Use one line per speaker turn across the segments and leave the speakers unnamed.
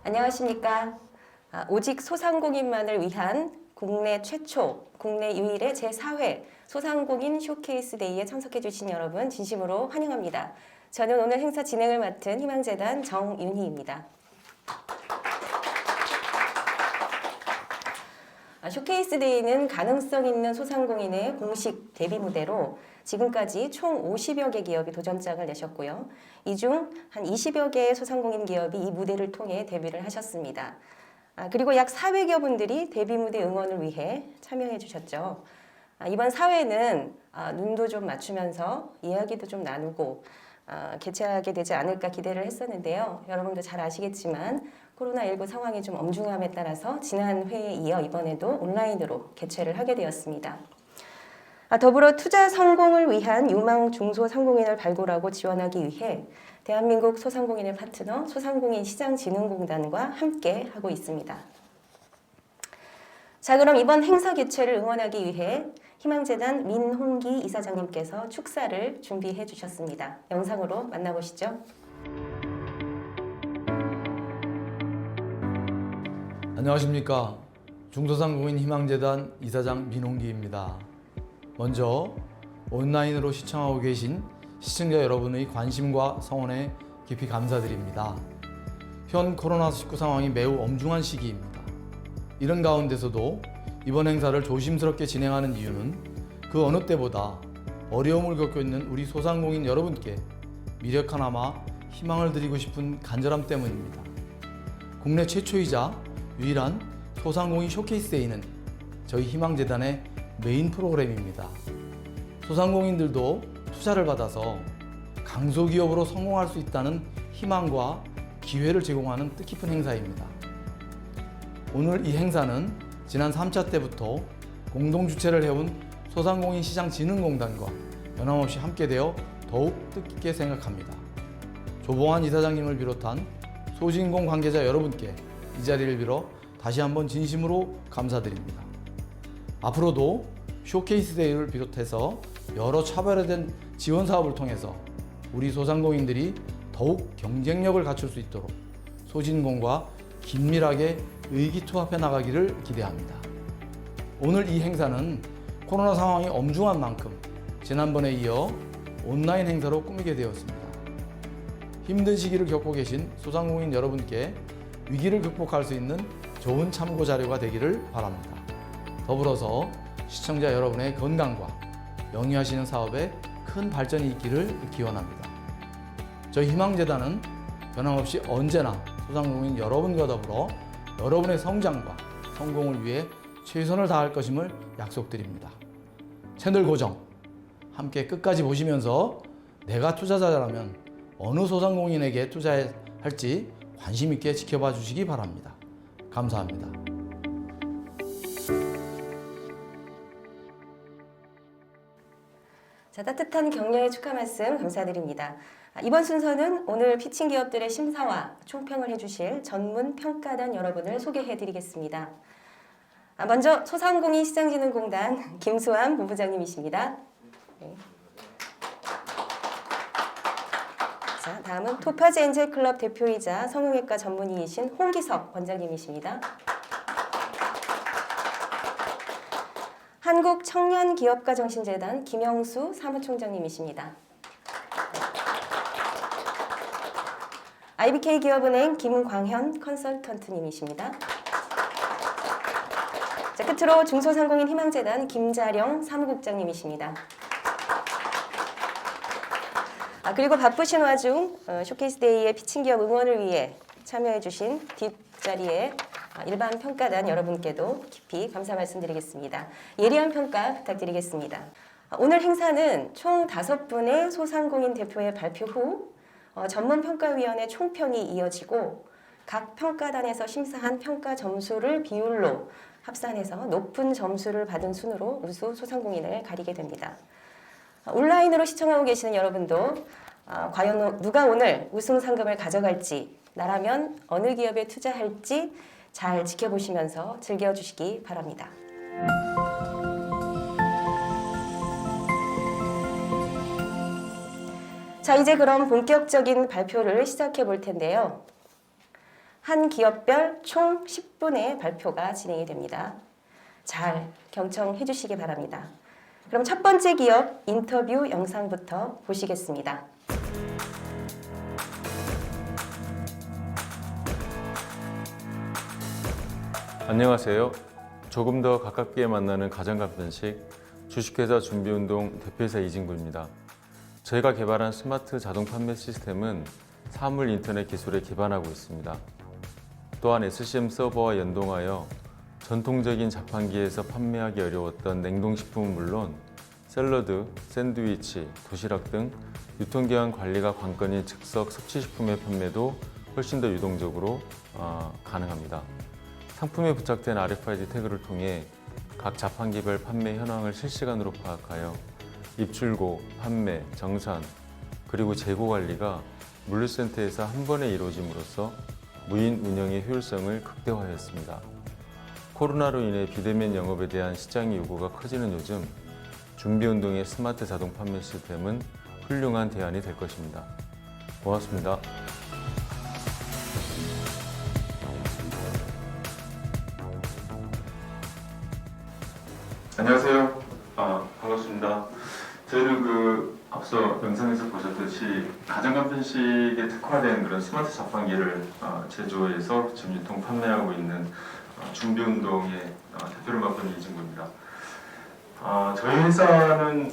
안녕하십니까. 오직 소상공인만을 위한 국내 최초, 국내 유일의 제4회 소상공인 쇼케이스 데이에 참석해 주신 여러분 진심으로 환영합니다. 저는 오늘 행사 진행을 맡은 희망재단 정윤희입니다. 쇼케이스 데이는 가능성 있는 소상공인의 공식 데뷔 무대로 지금까지 총 50여 개 기업이 도전장을 내셨고요. 이 중 한 20여 개의 소상공인 기업이 이 무대를 통해 데뷔를 하셨습니다. 그리고 약 400여 분들이 데뷔 무대 응원을 위해 참여해 주셨죠. 이번 사회는 눈도 좀 맞추면서 이야기도 좀 나누고 개최하게 되지 않을까 기대를 했었는데요. 여러분도 잘 아시겠지만 코로나19 상황이 좀 엄중함에 따라서 지난 회에 이어 이번에도 온라인으로 개최를 하게 되었습니다. 더불어 투자 성공을 위한 유망 중소상공인을 발굴하고 지원하기 위해 대한민국 소상공인의 파트너 소상공인시장진흥공단과 함께 하고 있습니다. 자, 그럼 이번 행사 개최를 응원하기 위해 희망재단 민홍기 이사장님께서 축사를 준비해 주셨습니다. 영상으로 만나보시죠.
안녕하십니까. 중소상공인 희망재단 이사장 민홍기입니다. 먼저 온라인으로 시청하고 계신 시청자 여러분의 관심과 성원에 깊이 감사드립니다. 현 코로나19 상황이 매우 엄중한 시기입니다. 이런 가운데서도 이번 행사를 조심스럽게 진행하는 이유는 그 어느 때보다 어려움을 겪고 있는 우리 소상공인 여러분께 미력 하나마 희망을 드리고 싶은 간절함 때문입니다. 국내 최초이자 유일한 소상공인 쇼케이스 데이는 저희 희망재단의 메인 프로그램입니다. 소상공인들도 투자를 받아서 강소기업으로 성공할 수 있다는 희망과 기회를 제공하는 뜻깊은 행사입니다. 오늘 이 행사는 지난 3차 때부터 공동주최를 해온 소상공인시장진흥공단과 변함없이 함께되어 더욱 뜻깊게 생각합니다. 조봉환 이사장님을 비롯한 소진공 관계자 여러분께 이 자리를 빌어 다시 한번 진심으로 감사드립니다. 앞으로도 쇼케이스 데이를 비롯해서 여러 차별화된 지원 사업을 통해서 우리 소상공인들이 더욱 경쟁력을 갖출 수 있도록 소진공과 긴밀하게 의기투합해 나가기를 기대합니다. 오늘 이 행사는 코로나 상황이 엄중한 만큼 지난번에 이어 온라인 행사로 꾸미게 되었습니다. 힘든 시기를 겪고 계신 소상공인 여러분께 위기를 극복할 수 있는 좋은 참고 자료가 되기를 바랍니다. 더불어서 시청자 여러분의 건강과 영위하시는 사업에 큰 발전이 있기를 기원합니다. 저희 희망재단은 변함없이 언제나 소상공인 여러분과 더불어 여러분의 성장과 성공을 위해 최선을 다할 것임을 약속드립니다. 채널 고정 함께 끝까지 보시면서 내가 투자자라면 어느 소상공인에게 투자할지 관심 있게 지켜봐 주시기 바랍니다. 감사합니다.
자, 따뜻한 격려의 축하 말씀 감사드립니다. 이번 순서는 오늘 피칭 기업들의 심사와 총평을 해주실 전문 평가단 여러분을 소개해 드리겠습니다. 먼저 소상공인 시장진흥공단 김수환 본부장님이십니다. 네. 자, 다음은 토파즈 엔젤클럽 대표이자 성형외과 전문의이신 홍기석 원장님이십니다. 한국청년기업가정신재단 김영수 사무총장님이십니다. IBK기업은행 김광현 컨설턴트님이십니다. 자, 끝으로 중소상공인 희망재단 김자령 사무국장님이십니다. 그리고 바쁘신 와중 쇼케이스 데이의 피칭 기업 응원을 위해 참여해주신 뒷자리에 일반 평가단 여러분께도 깊이 감사 말씀드리겠습니다. 예리한 평가 부탁드리겠습니다. 오늘 행사는 총 5분의 소상공인 대표의 발표 후 전문평가위원회 총평이 이어지고 각 평가단에서 심사한 평가 점수를 비율로 합산해서 높은 점수를 받은 순으로 우수 소상공인을 가리게 됩니다. 온라인으로 시청하고 계시는 여러분도 과연 누가 오늘 우승 상금을 가져갈지, 나라면 어느 기업에 투자할지 잘 지켜보시면서 즐겨주시기 바랍니다. 자, 이제 그럼 본격적인 발표를 시작해 볼 텐데요. 한 기업별 총 10분의 발표가 진행이 됩니다. 잘 경청해 주시기 바랍니다. 그럼 첫 번째 기업 인터뷰 영상부터 보시겠습니다.
안녕하세요. 조금 더 가깝게 만나는 가정간편식 주식회사 준비운동 대표이사 이진구입니다. 저희가 개발한 스마트 자동 판매 시스템은 사물 인터넷 기술에 기반하고 있습니다. 또한 SCM 서버와 연동하여 전통적인 자판기에서 판매하기 어려웠던 냉동식품은 물론 샐러드, 샌드위치, 도시락 등 유통기한 관리가 관건인 즉석 섭취식품의 판매도 훨씬 더 유동적으로 가능합니다. 상품에 부착된 RFID 태그를 통해 각 자판기별 판매 현황을 실시간으로 파악하여 입출고, 판매, 정산, 그리고 재고 관리가 물류센터에서 한 번에 이루어짐으로써 무인 운영의 효율성을 극대화하였습니다. 코로나로 인해 비대면 영업에 대한 시장의 요구가 커지는 요즘 준비운동의 스마트 자동 판매 시스템은 훌륭한 대안이 될 것입니다. 고맙습니다.
안녕하세요. 반갑습니다. 저희는 앞서 영상에서 보셨듯이 가정간편식에 특화된 그런 스마트 자판기를 제조해서 지금 유통 판매하고 있는 준비운동의 대표를 맡은 이진구입니다. 저희 회사는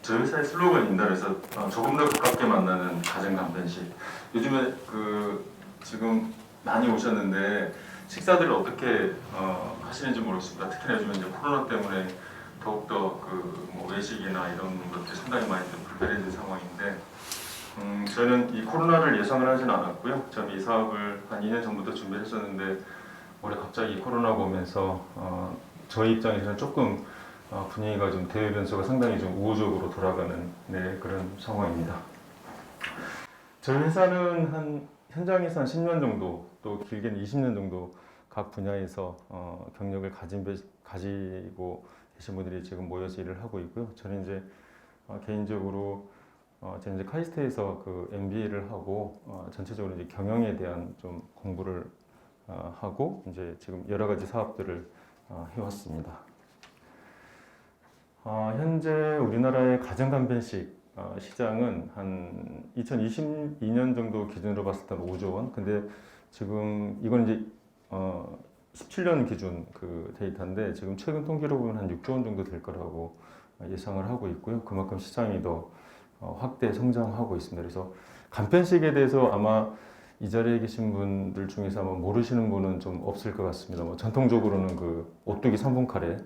저희 회사의 슬로건입니다. 그래서 조금 더 가깝게 만나는 가정간편식. 요즘에 지금 많이 오셨는데 식사들을 어떻게 하시는지 모르겠습니다. 특히나 요즘 이제 코로나 때문에 더욱더 외식이나 이런 것들이 상당히 많이 좀 불편해진 상황인데, 저는 이 코로나를 예상을 하진 않았고요. 저는 이 사업을 한 2년 전부터 준비했었는데 올해 갑자기 코로나가 오면서 저희 입장에서는 조금 분위기가 좀 대외 변수가 상당히 좀 우호적으로 돌아가는 그런 상황입니다. 저희 회사는 현장에서 한 10년 정도, 또 길게는 20년 정도 각 분야에서 경력을 가지고 계신 분들이 지금 모여서 일을 하고 있고요. 저는 이제 개인적으로 저는 이제 카이스트에서 MBA를 하고 전체적으로 이제 경영에 대한 좀 공부를 하고 이제 지금 여러 가지 사업들을 해왔습니다. 현재 우리나라의 가정간편식 시장은 한 2022년 정도 기준으로 봤을 때 5조 원. 근데 지금 이건 이제 17년 기준 데이터인데 지금 최근 통계로 보면 한 6조 원 정도 될 거라고 예상을 하고 있고요. 그만큼 시장이 더 확대 성장하고 있습니다. 그래서 간편식에 대해서 아마 이 자리에 계신 분들 중에서 아마 모르시는 분은 좀 없을 것 같습니다. 전통적으로는 오뚜기 3분 카레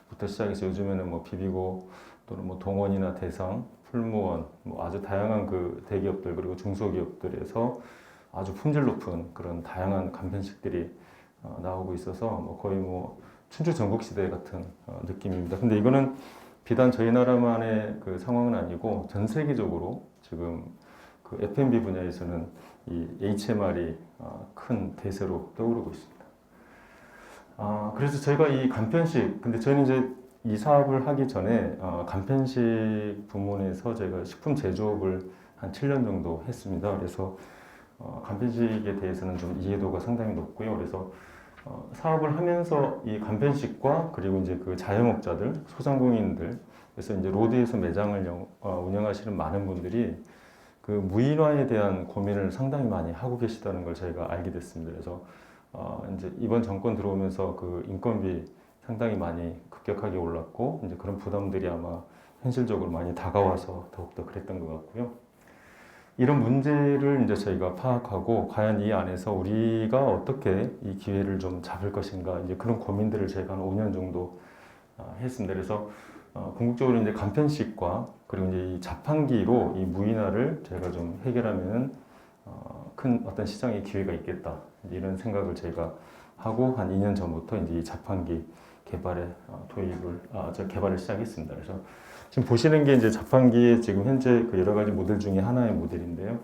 부터 시작해서 요즘에는 비비고 또는 동원이나 대상, 풀무원 아주 다양한 대기업들 그리고 중소기업들에서 아주 품질 높은 그런 다양한 간편식들이 나오고 있어서 거의 춘추 전국시대 같은 느낌입니다. 근데 이거는 비단 저희 나라만의 상황은 아니고 전 세계적으로 지금 F&B 분야에서는 이 HMR이 큰 대세로 떠오르고 있습니다. 그래서 저희가 이 간편식, 근데 저희는 이제 이 사업을 하기 전에 간편식 부문에서 저희가 식품 제조업을 한 7년 정도 했습니다. 그래서 간편식에 대해서는 좀 이해도가 상당히 높고요. 그래서 사업을 하면서 이 간편식과 그리고 이제 자영업자들, 소상공인들, 그래서 이제 로드에서 매장을 운영하시는 많은 분들이 무인화에 대한 고민을 상당히 많이 하고 계시다는 걸 저희가 알게 됐습니다. 그래서 이제 이번 정권 들어오면서 인건비 상당히 많이 급격하게 올랐고 이제 그런 부담들이 아마 현실적으로 많이 다가와서 더욱더 그랬던 것 같고요. 이런 문제를 이제 저희가 파악하고 과연 이 안에서 우리가 어떻게 이 기회를 좀 잡을 것인가 이제 그런 고민들을 저희가 한 5년 정도 했습니다. 그래서 궁극적으로 이제 간편식과 그리고 이제 이 자판기로 이 무인화를 저희가 좀 해결하면은 큰 어떤 시장의 기회가 있겠다 이런 생각을 저희가 하고 한 2년 전부터 이제 이 자판기 개발에 개발을 시작했습니다. 그래서 지금 보시는 게 이제 자판기의 지금 현재 여러 가지 모델 중에 하나의 모델인데요.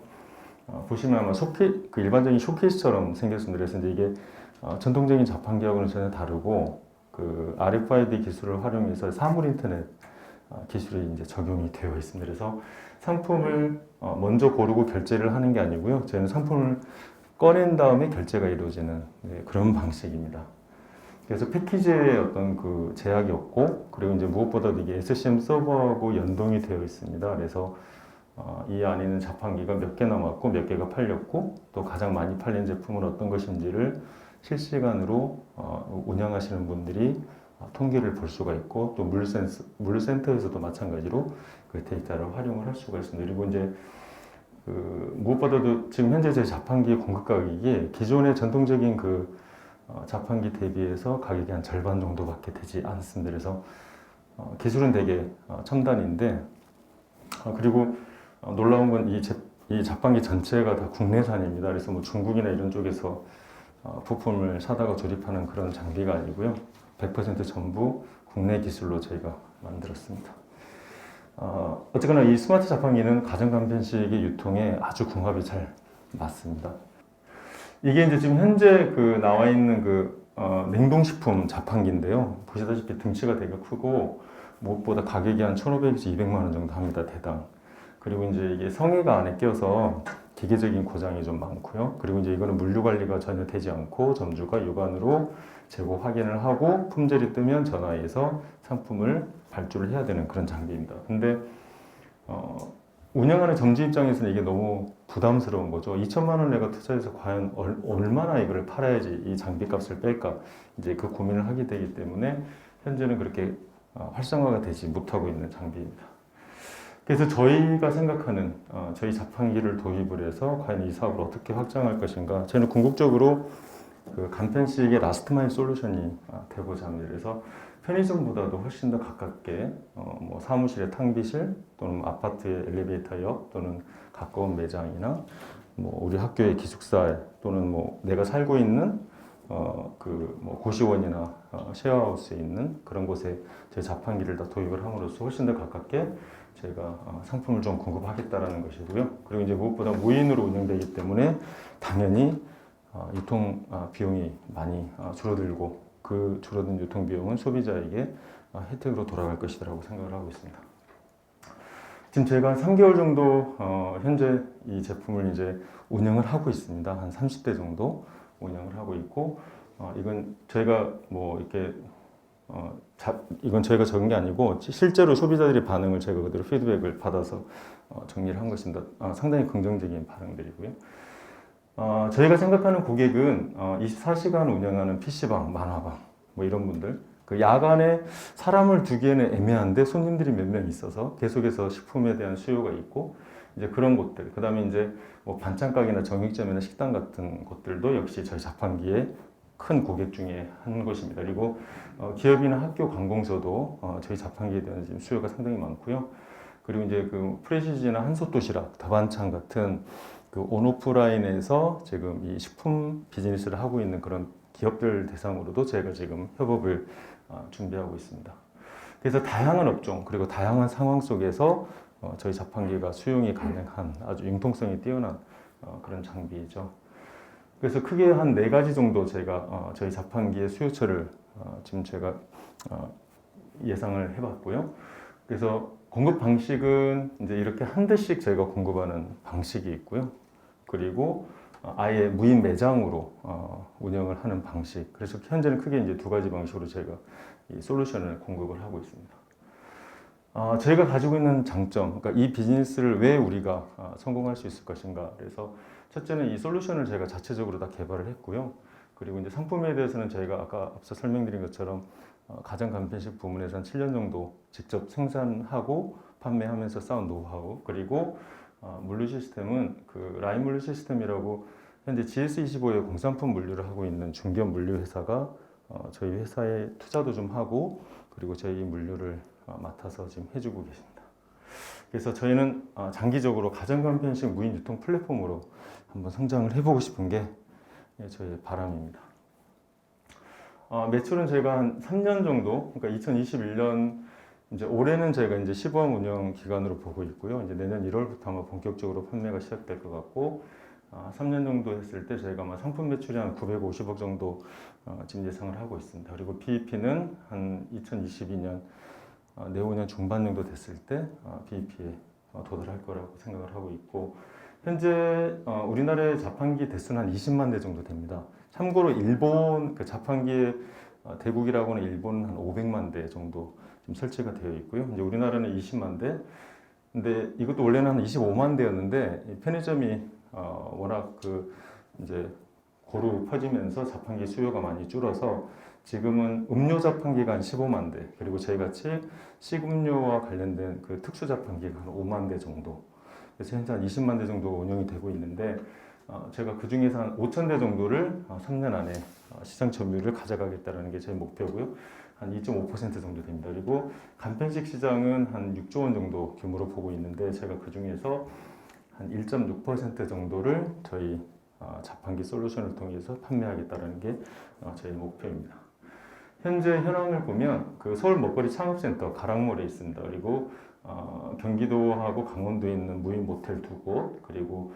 보시면 아마 일반적인 쇼케이스처럼 생겼습니다. 그래서 이제 이게 전통적인 자판기하고는 전혀 다르고 RFID 기술을 활용해서 사물 인터넷 기술이 이제 적용이 되어 있습니다. 그래서 상품을 먼저 고르고 결제를 하는 게 아니고요. 저희는 상품을 꺼낸 다음에 결제가 이루어지는 그런 방식입니다. 그래서 패키지에 어떤 그 제약이 없고, 그리고 이제 무엇보다도 이게 SCM 서버하고 연동이 되어 있습니다. 그래서 이 안에는 자판기가 몇 개 남았고 몇 개가 팔렸고 또 가장 많이 팔린 제품은 어떤 것인지를 실시간으로 운영하시는 분들이 통계를 볼 수가 있고, 또 물류센터에서도 마찬가지로 그 데이터를 활용을 할 수가 있습니다. 그리고 이제 무엇보다도 지금 현재 제 자판기 공급 가격이 기존의 전통적인 자판기 대비해서 가격이 한 절반 정도밖에 되지 않습니다. 그래서 기술은 되게 첨단인데, 그리고 놀라운 건 이 자판기 전체가 다 국내산입니다. 그래서 뭐 중국이나 이런 쪽에서 부품을 사다가 조립하는 그런 장비가 아니고요. 100% 전부 국내 기술로 저희가 만들었습니다. 어쨌거나 이 스마트 자판기는 가정간편식의 유통에 아주 궁합이 잘 맞습니다. 이게 이제 지금 현재 나와 있는 냉동식품 자판기인데요. 보시다시피 등치가 되게 크고 무엇보다 가격이 한 1,500에서 200만 원 정도 합니다, 대당. 그리고 이제 이게 성에가 안에 껴서 기계적인 고장이 좀 많고요. 그리고 이제 이거는 물류 관리가 전혀 되지 않고 점주가 육안으로 재고 확인을 하고 품절이 뜨면 전화해서 상품을 발주를 해야 되는 그런 장비입니다. 근데 운영하는 점주 입장에서는 이게 너무 부담스러운 거죠. 2천만 원 내가 투자해서 과연 얼마나 이걸 팔아야지 이 장비값을 뺄까, 이제 그 고민을 하게 되기 때문에 현재는 그렇게 활성화가 되지 못하고 있는 장비입니다. 그래서 저희가 생각하는 저희 자판기를 도입을 해서 과연 이 사업을 어떻게 확장할 것인가, 저는 궁극적으로 간편식의 라스트 마일 솔루션이 되고자 합니다. 그래서 편의점보다도 훨씬 더 가깝게 뭐 사무실의 탕비실 또는 아파트의 엘리베이터역 또는 가까운 매장이나 뭐 우리 학교의 기숙사 또는 뭐 내가 살고 있는 뭐 고시원이나 쉐어하우스에 있는 그런 곳에 저희 자판기를 다 도입을 함으로써 훨씬 더 가깝게 저희가 상품을 좀 공급하겠다라는 것이고요. 그리고 이제 무엇보다 무인으로 운영되기 때문에 당연히 유통 비용이 많이 줄어들고, 그 줄어든 유통 비용은 소비자에게 혜택으로 돌아갈 것이라고 생각을 하고 있습니다. 지금 제가 한 3개월 정도 현재 이 제품을 이제 운영을 하고 있습니다. 한 30대 정도 운영을 하고 있고, 이건 저희가 뭐 이렇게 이건 저희가 적은 게 아니고 실제로 소비자들의 반응을 제가 그대로 피드백을 받아서 정리를 한 것입니다. 상당히 긍정적인 반응들이고요. 저희가 생각하는 고객은 24시간 운영하는 PC방, 만화방 뭐 이런 분들, 야간에 사람을 두기에는 애매한데 손님들이 몇 명 있어서 계속해서 식품에 대한 수요가 있고, 이제 그런 곳들, 그 다음에 이제 뭐 반찬 가게나 정육점이나 식당 같은 곳들도 역시 저희 자판기의 큰 고객 중에 한 곳입니다. 그리고 기업이나 학교 관공서도 저희 자판기에 대한 지금 수요가 상당히 많고요. 그리고 이제 프레시즈나 한솥도시락, 다반찬 같은 온오프라인에서 지금 이 식품 비즈니스를 하고 있는 그런 기업들 대상으로도 저희가 지금 협업을 준비하고 있습니다. 그래서 다양한 업종 그리고 다양한 상황 속에서 저희 자판기가 수용이 가능한 아주 융통성이 뛰어난 그런 장비이죠. 그래서 크게 한 4가지 정도 제가 저희 자판기의 수요처를 지금 제가 예상을 해봤고요. 그래서 공급 방식은 이제 이렇게 한 대씩 저희가 공급하는 방식이 있고요. 그리고 아예 무인 매장으로 운영을 하는 방식. 그래서 현재는 크게 이제 2가지 방식으로 저희가 이 솔루션을 공급을 하고 있습니다. 저희가 가지고 있는 장점, 그러니까 이 비즈니스를 왜 우리가 성공할 수 있을 것인가. 그래서 첫째는 이 솔루션을 저희가 자체적으로 다 개발을 했고요. 그리고 이제 상품에 대해서는 저희가 아까 앞서 설명드린 것처럼 가정간편식 부문에서 한 7년 정도 직접 생산하고 판매하면서 쌓은 노하우, 그리고 물류 시스템은 라인 물류 시스템이라고 현재 GS25의 공산품 물류를 하고 있는 중견 물류 회사가 저희 회사에 투자도 좀 하고, 그리고 저희 물류를 맡아서 지금 해주고 계십니다. 그래서 저희는 장기적으로 가정간편식 무인 유통 플랫폼으로 한번 성장을 해보고 싶은 게 저희의 바람입니다. 매출은 저희가 한 3년 정도, 그러니까 2021년 이제 올해는 저희가 이제 시범 운영 기간으로 보고 있고요. 이제 내년 1월부터 아마 본격적으로 판매가 시작될 것 같고, 3년 정도 했을 때 저희가 아마 상품 매출이 한 950억 정도 지금 예상을 하고 있습니다. 그리고 BEP는 한 2022년 내후년 중반 정도 됐을 때 BEP에 도달할 거라고 생각을 하고 있고, 현재 우리나라의 자판기 대수는 한 20만 대 정도 됩니다. 참고로 일본 그 자판기의 대국이라고는 일본은 한 500만 대 정도 좀 설치가 되어 있고요. 이제 우리나라는 20만 대. 근데 이것도 원래는 한 25만 대였는데 이 편의점이 워낙 그 이제 고루 퍼지면서 자판기 수요가 많이 줄어서 지금은 음료 자판기가 한 15만 대, 그리고 저희 같이 식음료와 관련된 그 특수 자판기가 한 5만 대 정도. 그래서 현재 한 20만 대 정도 운영이 되고 있는데 제가 그 중에서 한 5천 대 정도를 3년 안에 시장 점유율을 가져가겠다는 게 저희 목표고요. 한 2.5% 정도 됩니다. 그리고 간편식 시장은 한 6조 원 정도 규모로 보고 있는데 제가 그 중에서 한 1.6% 정도를 저희 자판기 솔루션을 통해서 판매하겠다는 게 저희 목표입니다. 현재 현황을 보면 그 서울 먹거리 창업센터 가락몰에 있습니다. 그리고 경기도하고 강원도에 있는 무인 모텔 2곳, 그리고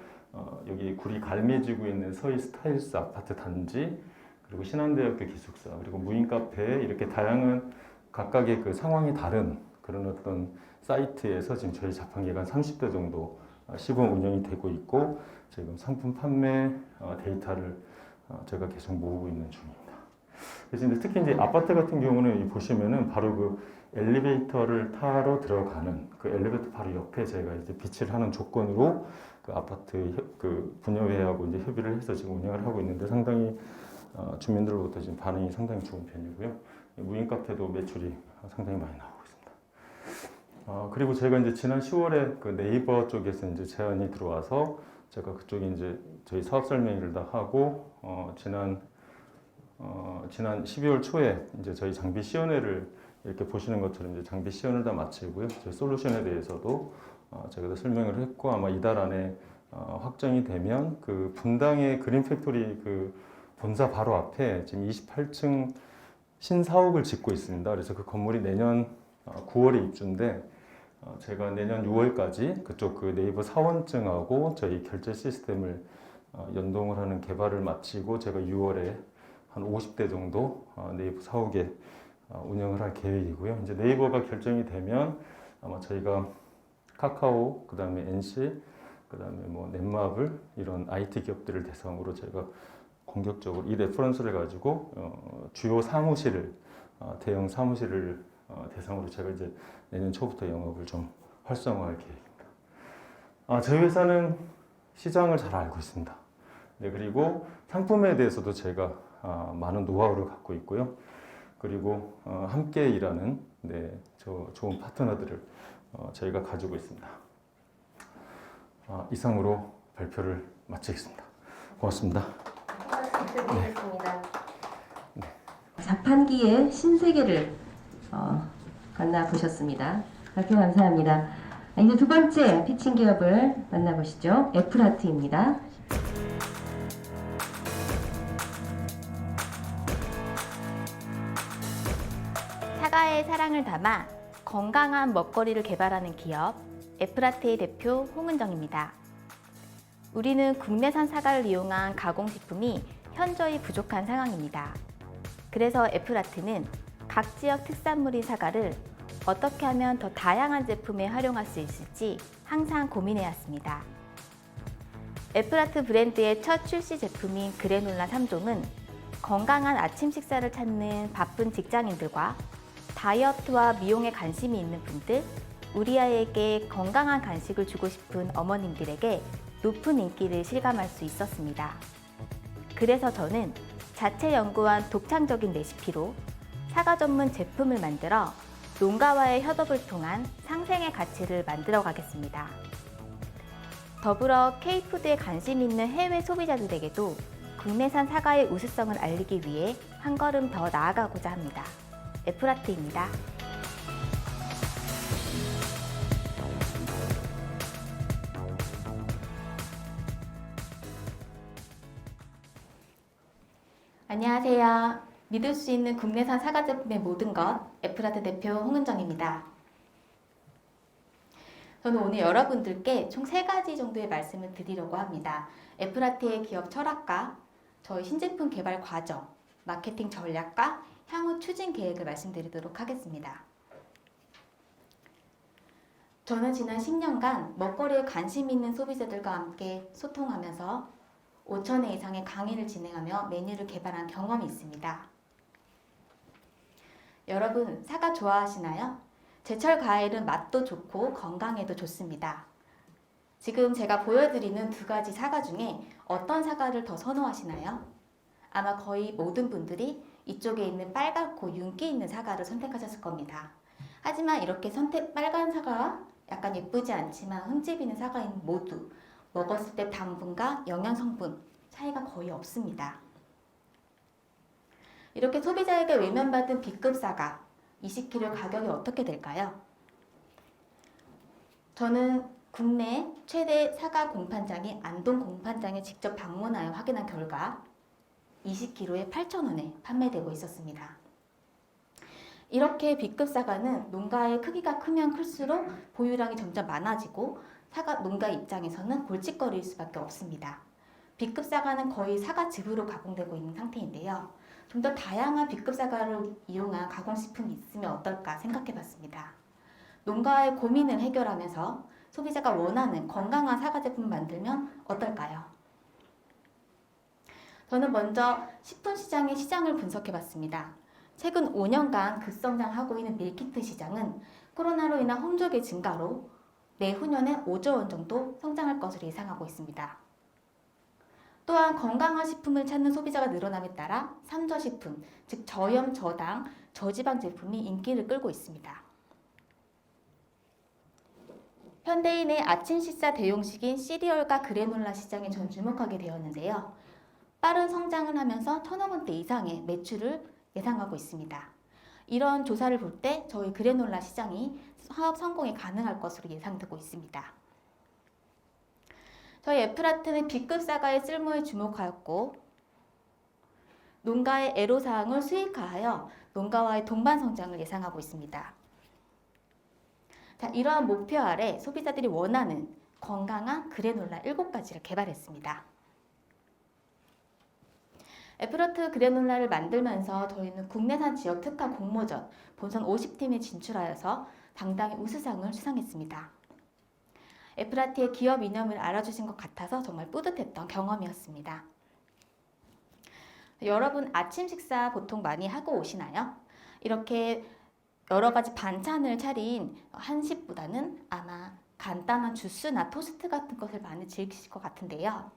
여기 구리 갈매지구에 있는 서희 스타일스 아파트 단지, 그리고 신한대학교 기숙사, 그리고 무인 카페, 이렇게 다양한 각각의 그 상황이 다른 그런 어떤 사이트에서 지금 저희 자판기가 한 30대 정도 시범 운영이 되고 있고, 지금 상품 판매 데이터를 제가 계속 모으고 있는 중입니다. 그래서 이제 특히 이제 아파트 같은 경우는 보시면은 바로 그 엘리베이터를 타러 들어가는 그 엘리베이터 바로 옆에 제가 이제 비치를 하는 조건으로 그 아파트 그 분여회하고 이제 협의를 해서 지금 운영을 하고 있는데 상당히 주민들로부터 지금 반응이 상당히 좋은 편이고요. 무인 카페도 매출이 상당히 많이 나오고 있습니다. 그리고 제가 이제 지난 10월에 그 네이버 쪽에서 이제 제안이 들어와서 제가 그쪽에 이제 저희 사업 설명회를 다 하고 지난 12월 초에 이제 저희 장비 시연회를 이렇게 보시는 것처럼 이제 장비 시연을 다 마치고요. 저희 솔루션에 대해서도 제가 다 설명을 했고, 아마 이달 안에 확정이 되면 그 분당의 그린 팩토리 그 본사 바로 앞에 지금 28층 신사옥을 짓고 있습니다. 그래서 그 건물이 내년 9월에 입주인데 제가 내년 6월까지 그쪽 그 네이버 사원증하고 저희 결제 시스템을 연동을 하는 개발을 마치고 제가 6월에 한 50대 정도 네이버 사옥에 운영을 할 계획이고요. 이제 네이버가 결정이 되면 아마 저희가 카카오, 그 다음에 NC, 그 다음에 뭐 넷마블 이런 IT 기업들을 대상으로 제가 공격적으로 이 레퍼런스를 가지고 주요 사무실을 대형 사무실을 대상으로 제가 이제 내년 초부터 영업을 좀 활성화할 계획입니다. 저희 회사는 시장을 잘 알고 있습니다. 네, 그리고 상품에 대해서도 제가 많은 노하우를 갖고 있고요. 그리고 함께 일하는 좋은 파트너들을 저희가 가지고 있습니다. 이상으로 발표를 마치겠습니다. 고맙습니다.
드리겠습니다. 자판기의 신세계를 만나보셨습니다. 발표 감사합니다. 이제 두 번째 피칭 기업을 만나보시죠. 애플아트입니다.
사과의 사랑을 담아 건강한 먹거리를 개발하는 기업 애플아트의 대표 홍은정입니다. 우리는 국내산 사과를 이용한 가공식품이 현저히 부족한 상황입니다. 그래서 애플아트는 각 지역 특산물인 사과를 어떻게 하면 더 다양한 제품에 활용할 수 있을지 항상 고민해왔습니다. 애플아트 브랜드의 첫 출시 제품인 그래놀라 3종은 건강한 아침 식사를 찾는 바쁜 직장인들과 다이어트와 미용에 관심이 있는 분들, 우리 아이에게 건강한 간식을 주고 싶은 어머님들에게 높은 인기를 실감할 수 있었습니다. 그래서 저는 자체 연구한 독창적인 레시피로 사과 전문 제품을 만들어 농가와의 협업을 통한 상생의 가치를 만들어 가겠습니다. 더불어 K푸드에 관심 있는 해외 소비자들에게도 국내산 사과의 우수성을 알리기 위해 한 걸음 더 나아가고자 합니다. 애플아트입니다. 안녕하세요. 믿을 수 있는 국내산 사과 제품의 모든 것, 애플아트 대표 홍은정입니다. 저는 오늘 여러분들께 총 3가지 정도의 말씀을 드리려고 합니다. 애플아트의 기업 철학과 저희 신제품 개발 과정, 마케팅 전략과 향후 추진 계획을 말씀드리도록 하겠습니다. 저는 지난 10년간 먹거리에 관심 있는 소비자들과 함께 소통하면서 5,000회 이상의 강의를 진행하며 메뉴를 개발한 경험이 있습니다. 여러분, 사과 좋아하시나요? 제철 과일은 맛도 좋고 건강에도 좋습니다. 지금 제가 보여드리는 두 가지 사과 중에 어떤 사과를 더 선호하시나요? 아마 거의 모든 분들이 이쪽에 있는 빨갛고 윤기 있는 사과를 선택하셨을 겁니다. 하지만 이렇게 빨간 사과와 약간 예쁘지 않지만 흠집 있는 사과인 모두 먹었을 때 당분과 영양 성분 차이가 거의 없습니다. 이렇게 소비자에게 외면받은 B급 사과 20kg 가격이 어떻게 될까요? 저는 국내 최대 사과 공판장인 안동 공판장에 직접 방문하여 확인한 결과 20kg에 8,000원에 판매되고 있었습니다. 이렇게 B급 사과는 농가의 크기가 크면 클수록 보유량이 점점 많아지고 사과 농가 입장에서는 골칫거리일 수밖에 없습니다. B급 사과는 거의 사과즙으로 가공되고 있는 상태인데요. 좀 더 다양한 B급 사과를 이용한 가공식품이 있으면 어떨까 생각해봤습니다. 농가의 고민을 해결하면서 소비자가 원하는 건강한 사과 제품을 만들면 어떨까요? 저는 먼저 식품 시장의 시장을 분석해봤습니다. 최근 5년간 급성장하고 있는 밀키트 시장은 코로나로 인한 혼족의 증가로 내후년에 5조 원 정도 성장할 것으로 예상하고 있습니다. 또한 건강한 식품을 찾는 소비자가 늘어남에 따라 삼저식품, 즉 저염, 저당, 저지방 제품이 인기를 끌고 있습니다. 현대인의 아침 식사 대용식인 시리얼과 그래놀라 시장에 전 주목하게 되었는데요. 빠른 성장을 하면서 1,000억 원대 이상의 매출을 예상하고 있습니다. 이런 조사를 볼 때 저희 그래놀라 시장이 사업 성공이 가능할 것으로 예상되고 있습니다. 저희 애플아트는 B급 사과의 쓸모에 주목하였고 농가의 애로사항을 수익화하여 농가와의 동반 성장을 예상하고 있습니다. 자, 이러한 목표 아래 소비자들이 원하는 건강한 그래놀라 7가지를 개발했습니다. 애플아트 그래놀라를 만들면서 저희는 국내산 지역 특화 공모전 본선 50팀에 진출하여서 당당히 우수상을 수상했습니다. 애플아트의 기업 이념을 알아주신 것 같아서 정말 뿌듯했던 경험이었습니다. 여러분 아침 식사 보통 많이 하고 오시나요? 이렇게 여러 가지 반찬을 차린 한식보다는 아마 간단한 주스나 토스트 같은 것을 많이 즐기실 것 같은데요.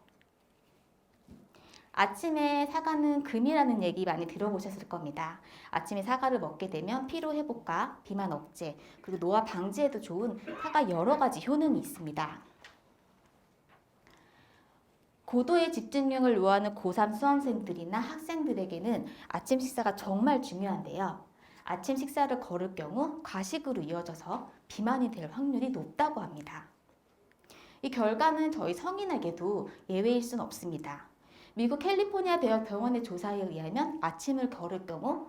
아침에 사과는 금이라는 얘기 많이 들어보셨을 겁니다. 아침에 사과를 먹게 되면 피로 회복과 비만 억제, 그리고 노화 방지에도 좋은 사과 여러 가지 효능이 있습니다. 고도의 집중력을 요하는 고3 수험생들이나 학생들에게는 아침 식사가 정말 중요한데요. 아침 식사를 거를 경우 과식으로 이어져서 비만이 될 확률이 높다고 합니다. 이 결과는 저희 성인에게도 예외일 수는 없습니다. 미국 캘리포니아 대학 병원의 조사에 의하면 아침을 걸을 경우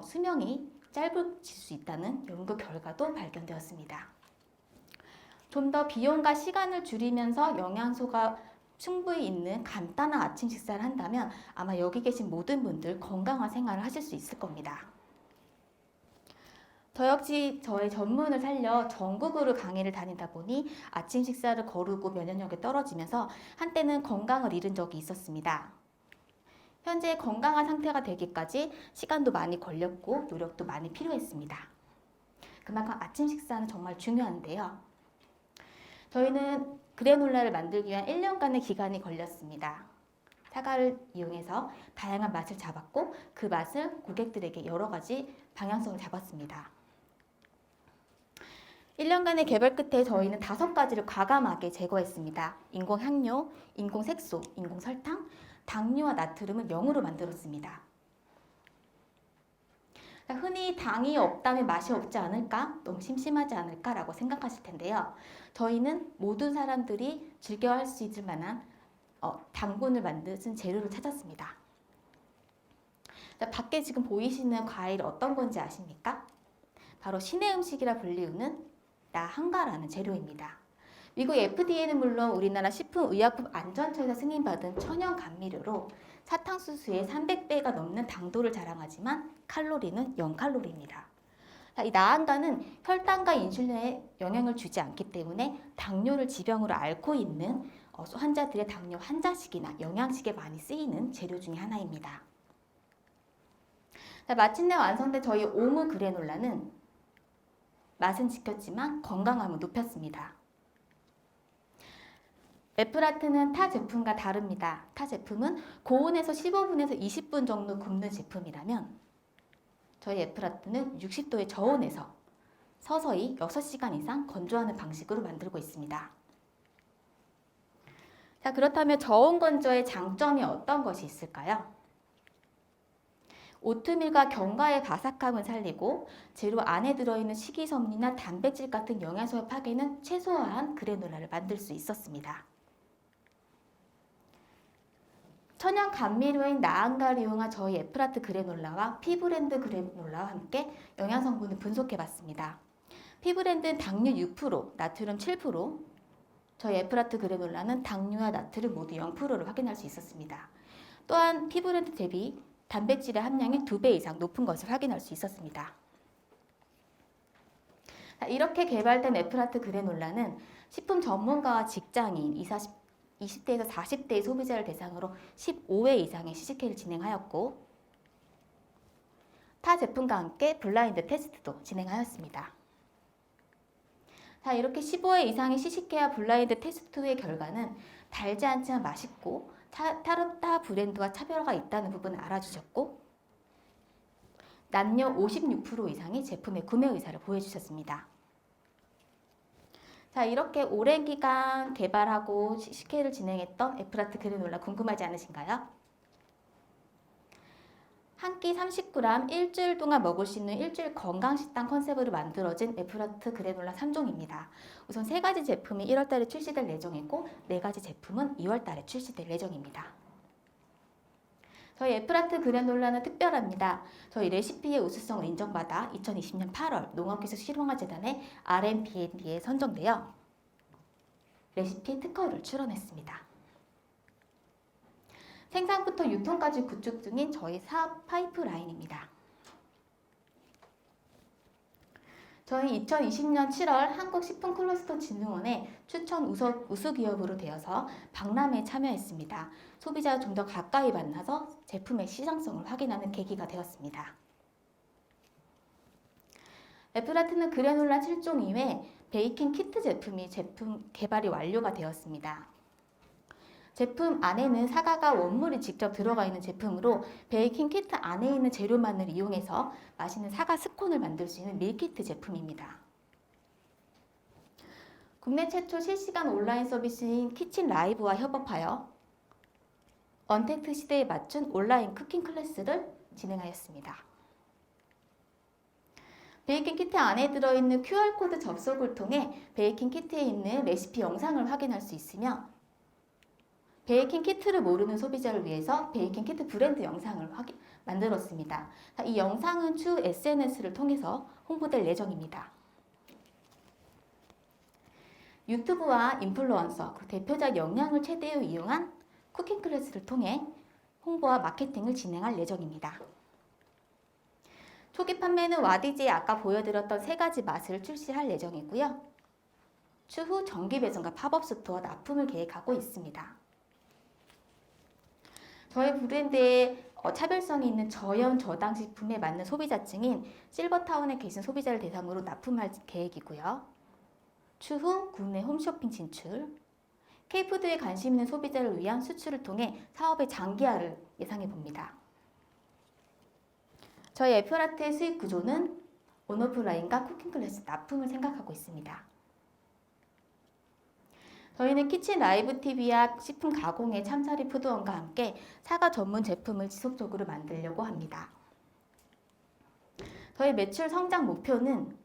수명이 짧아질 수 있다는 연구 결과도 발견되었습니다. 좀 더 비용과 시간을 줄이면서 영양소가 충분히 있는 간단한 아침 식사를 한다면 아마 여기 계신 모든 분들 건강한 생활을 하실 수 있을 겁니다. 저 역시 저의 전문을 살려 전국으로 강의를 다니다 보니 아침 식사를 거르고 면역력이 떨어지면서 한때는 건강을 잃은 적이 있었습니다. 현재 건강한 상태가 되기까지 시간도 많이 걸렸고 노력도 많이 필요했습니다. 그만큼 아침 식사는 정말 중요한데요. 저희는 그래놀라를 만들기 위한 1년간의 기간이 걸렸습니다. 사과를 이용해서 다양한 맛을 잡았고 그 맛을 고객들에게 여러 가지 방향성을 잡았습니다. 1년간의 개발 끝에 저희는 5가지를 과감하게 제거했습니다. 인공향료, 인공색소, 인공설탕, 당류와 나트륨을 0으로 만들었습니다. 흔히 당이 없다면 맛이 없지 않을까? 너무 심심하지 않을까라고 생각하실 텐데요. 저희는 모든 사람들이 즐겨할 수 있을 만한 당분을 만드는 재료를 찾았습니다. 밖에 지금 보이시는 과일 어떤 건지 아십니까? 바로 신의 음식이라 불리우는 나한가라는 재료입니다. 미국 FDA는 물론 우리나라 식품의약품안전처에서 승인받은 천연 감미료로 사탕수수의 300배가 넘는 당도를 자랑하지만 칼로리는 0칼로리입니다. 이 나안가는 혈당과 인슐린에 영향을 주지 않기 때문에 당뇨를 지병으로 앓고 있는 환자들의 당뇨 환자식이나 영양식에 많이 쓰이는 재료 중에 하나입니다. 마침내 완성된 저희 오무 그래놀라는 맛은 지켰지만 건강함은 높였습니다. 에프라트는 타 제품과 다릅니다. 타 제품은 고온에서 15분에서 20분 정도 굽는 제품이라면 저희 에프라트는 60도의 저온에서 서서히 6시간 이상 건조하는 방식으로 만들고 있습니다. 자, 그렇다면 저온 건조의 장점이 어떤 것이 있을까요? 오트밀과 견과의 바삭함을 살리고 재료 안에 들어있는 식이섬유나 단백질 같은 영양소의 파괴는 최소화한 그래놀라를 만들 수 있었습니다. 천연 감미료인 나안가를 이용한 저희 에프라트 그래놀라와 피브랜드 그래놀라와 함께 영양 성분을 분석해봤습니다. 피브랜드는 당류 6%, 나트륨 7%, 저희 에프라트 그래놀라는 당류와 나트륨 모두 0%를 확인할 수 있었습니다. 또한 피브랜드 대비 단백질의 함량이 2배 이상 높은 것을 확인할 수 있었습니다. 이렇게 개발된 에프라트 그래놀라는 식품 전문가와 직장인 20대에서 40대의 소비자를 대상으로 15회 이상의 시식회를 진행하였고 타 제품과 함께 블라인드 테스트도 진행하였습니다. 자, 이렇게 15회 이상의 시식회와 블라인드 테스트 후의 결과는 달지 않지만 맛있고 타 브랜드와 차별화가 있다는 부분을 알아주셨고 남녀 56% 이상이 제품의 구매 의사를 보여주셨습니다. 자, 이렇게 오랜 기간 개발하고 시식회를 진행했던 에프라트 그래놀라 궁금하지 않으신가요? 한 끼 30g 일주일 동안 먹을 수 있는 일주일 건강식단 컨셉으로 만들어진 에프라트 그래놀라 3종입니다. 우선 3가지 제품이 1월달에 출시될 예정이고 4가지 제품은 2월달에 출시될 예정입니다. 저희 에프라트 그래놀라는 특별합니다. 저희 레시피의 우수성을 인정받아 2020년 8월 농업기술실용화재단의 RMBND에 선정되어 레시피 특허를 출원했습니다. 생산부터 유통까지 구축 중인 저희 사업 파이프라인입니다. 저희 2020년 7월 한국식품클러스터진흥원의 추천 우수기업으로 되어서 박람회에 참여했습니다. 소비자와 좀 더 가까이 만나서 제품의 시장성을 확인하는 계기가 되었습니다. 에프라트는 그래놀라 7종 이외 베이킹 키트 제품이 개발이 완료가 되었습니다. 제품 안에는 사과가 원물이 직접 들어가 있는 제품으로 베이킹 키트 안에 있는 재료만을 이용해서 맛있는 사과 스콘을 만들 수 있는 밀키트 제품입니다. 국내 최초 실시간 온라인 서비스인 키친 라이브와 협업하여 언택트 시대에 맞춘 온라인 쿠킹 클래스를 진행하였습니다. 베이킹 키트 안에 들어있는 QR코드 접속을 통해 베이킹 키트에 있는 레시피 영상을 확인할 수 있으며 베이킹 키트를 모르는 소비자를 위해서 베이킹 키트 브랜드 영상을 만들었습니다. 이 영상은 추후 SNS를 통해서 홍보될 예정입니다. 유튜브와 인플루언서, 그 대표적 역량을 최대로 이용한 쿠킹 클래스를 통해 홍보와 마케팅을 진행할 예정입니다. 초기 판매는 와디지에 아까 보여드렸던 3가지 맛을 출시할 예정이고요. 추후 정기 배송과 팝업 스토어 납품을 계획하고 있습니다. 저희 브랜드의 차별성이 있는 저염 저당 식품에 맞는 소비자층인 실버타운에 계신 소비자를 대상으로 납품할 계획이고요. 추후 국내 홈쇼핑 진출, K푸드에 관심 있는 소비자를 위한 수출을 통해 사업의 장기화를 예상해 봅니다. 저희 에프라트의 수익 구조는 온오프라인과 쿠킹 클래스 납품을 생각하고 있습니다. 저희는 키친 라이브 TV와 식품 가공의 참사리 푸드원과 함께 사과 전문 제품을 지속적으로 만들려고 합니다. 저희 매출 성장 목표는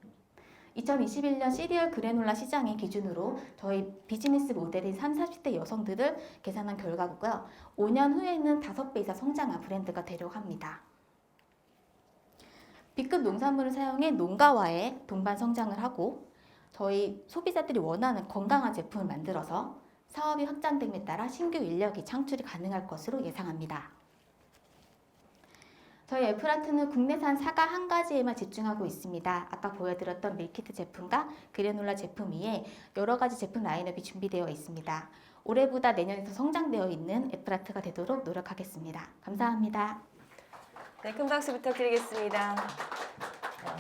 2021년 시리얼 그래놀라 시장의 기준으로 저희 비즈니스 모델인 30, 40대 여성들을 계산한 결과고요. 5년 후에는 5배 이상 성장한 브랜드가 되려고 합니다. B급 농산물을 사용해 농가와의 동반 성장을 하고 저희 소비자들이 원하는 건강한 제품을 만들어서 사업이 확장됨에 따라 신규 인력이 창출이 가능할 것으로 예상합니다. 저희 에프라트는 국내산 사과 한 가지에만 집중하고 있습니다. 아까 보여드렸던 밀키트 제품과 그래놀라 제품 위에 여러 가지 제품 라인업이 준비되어 있습니다. 올해보다 내년에 더 성장되어 있는 에프라트가 되도록 노력하겠습니다. 감사합니다.
네, 큰 박수 부탁드리겠습니다.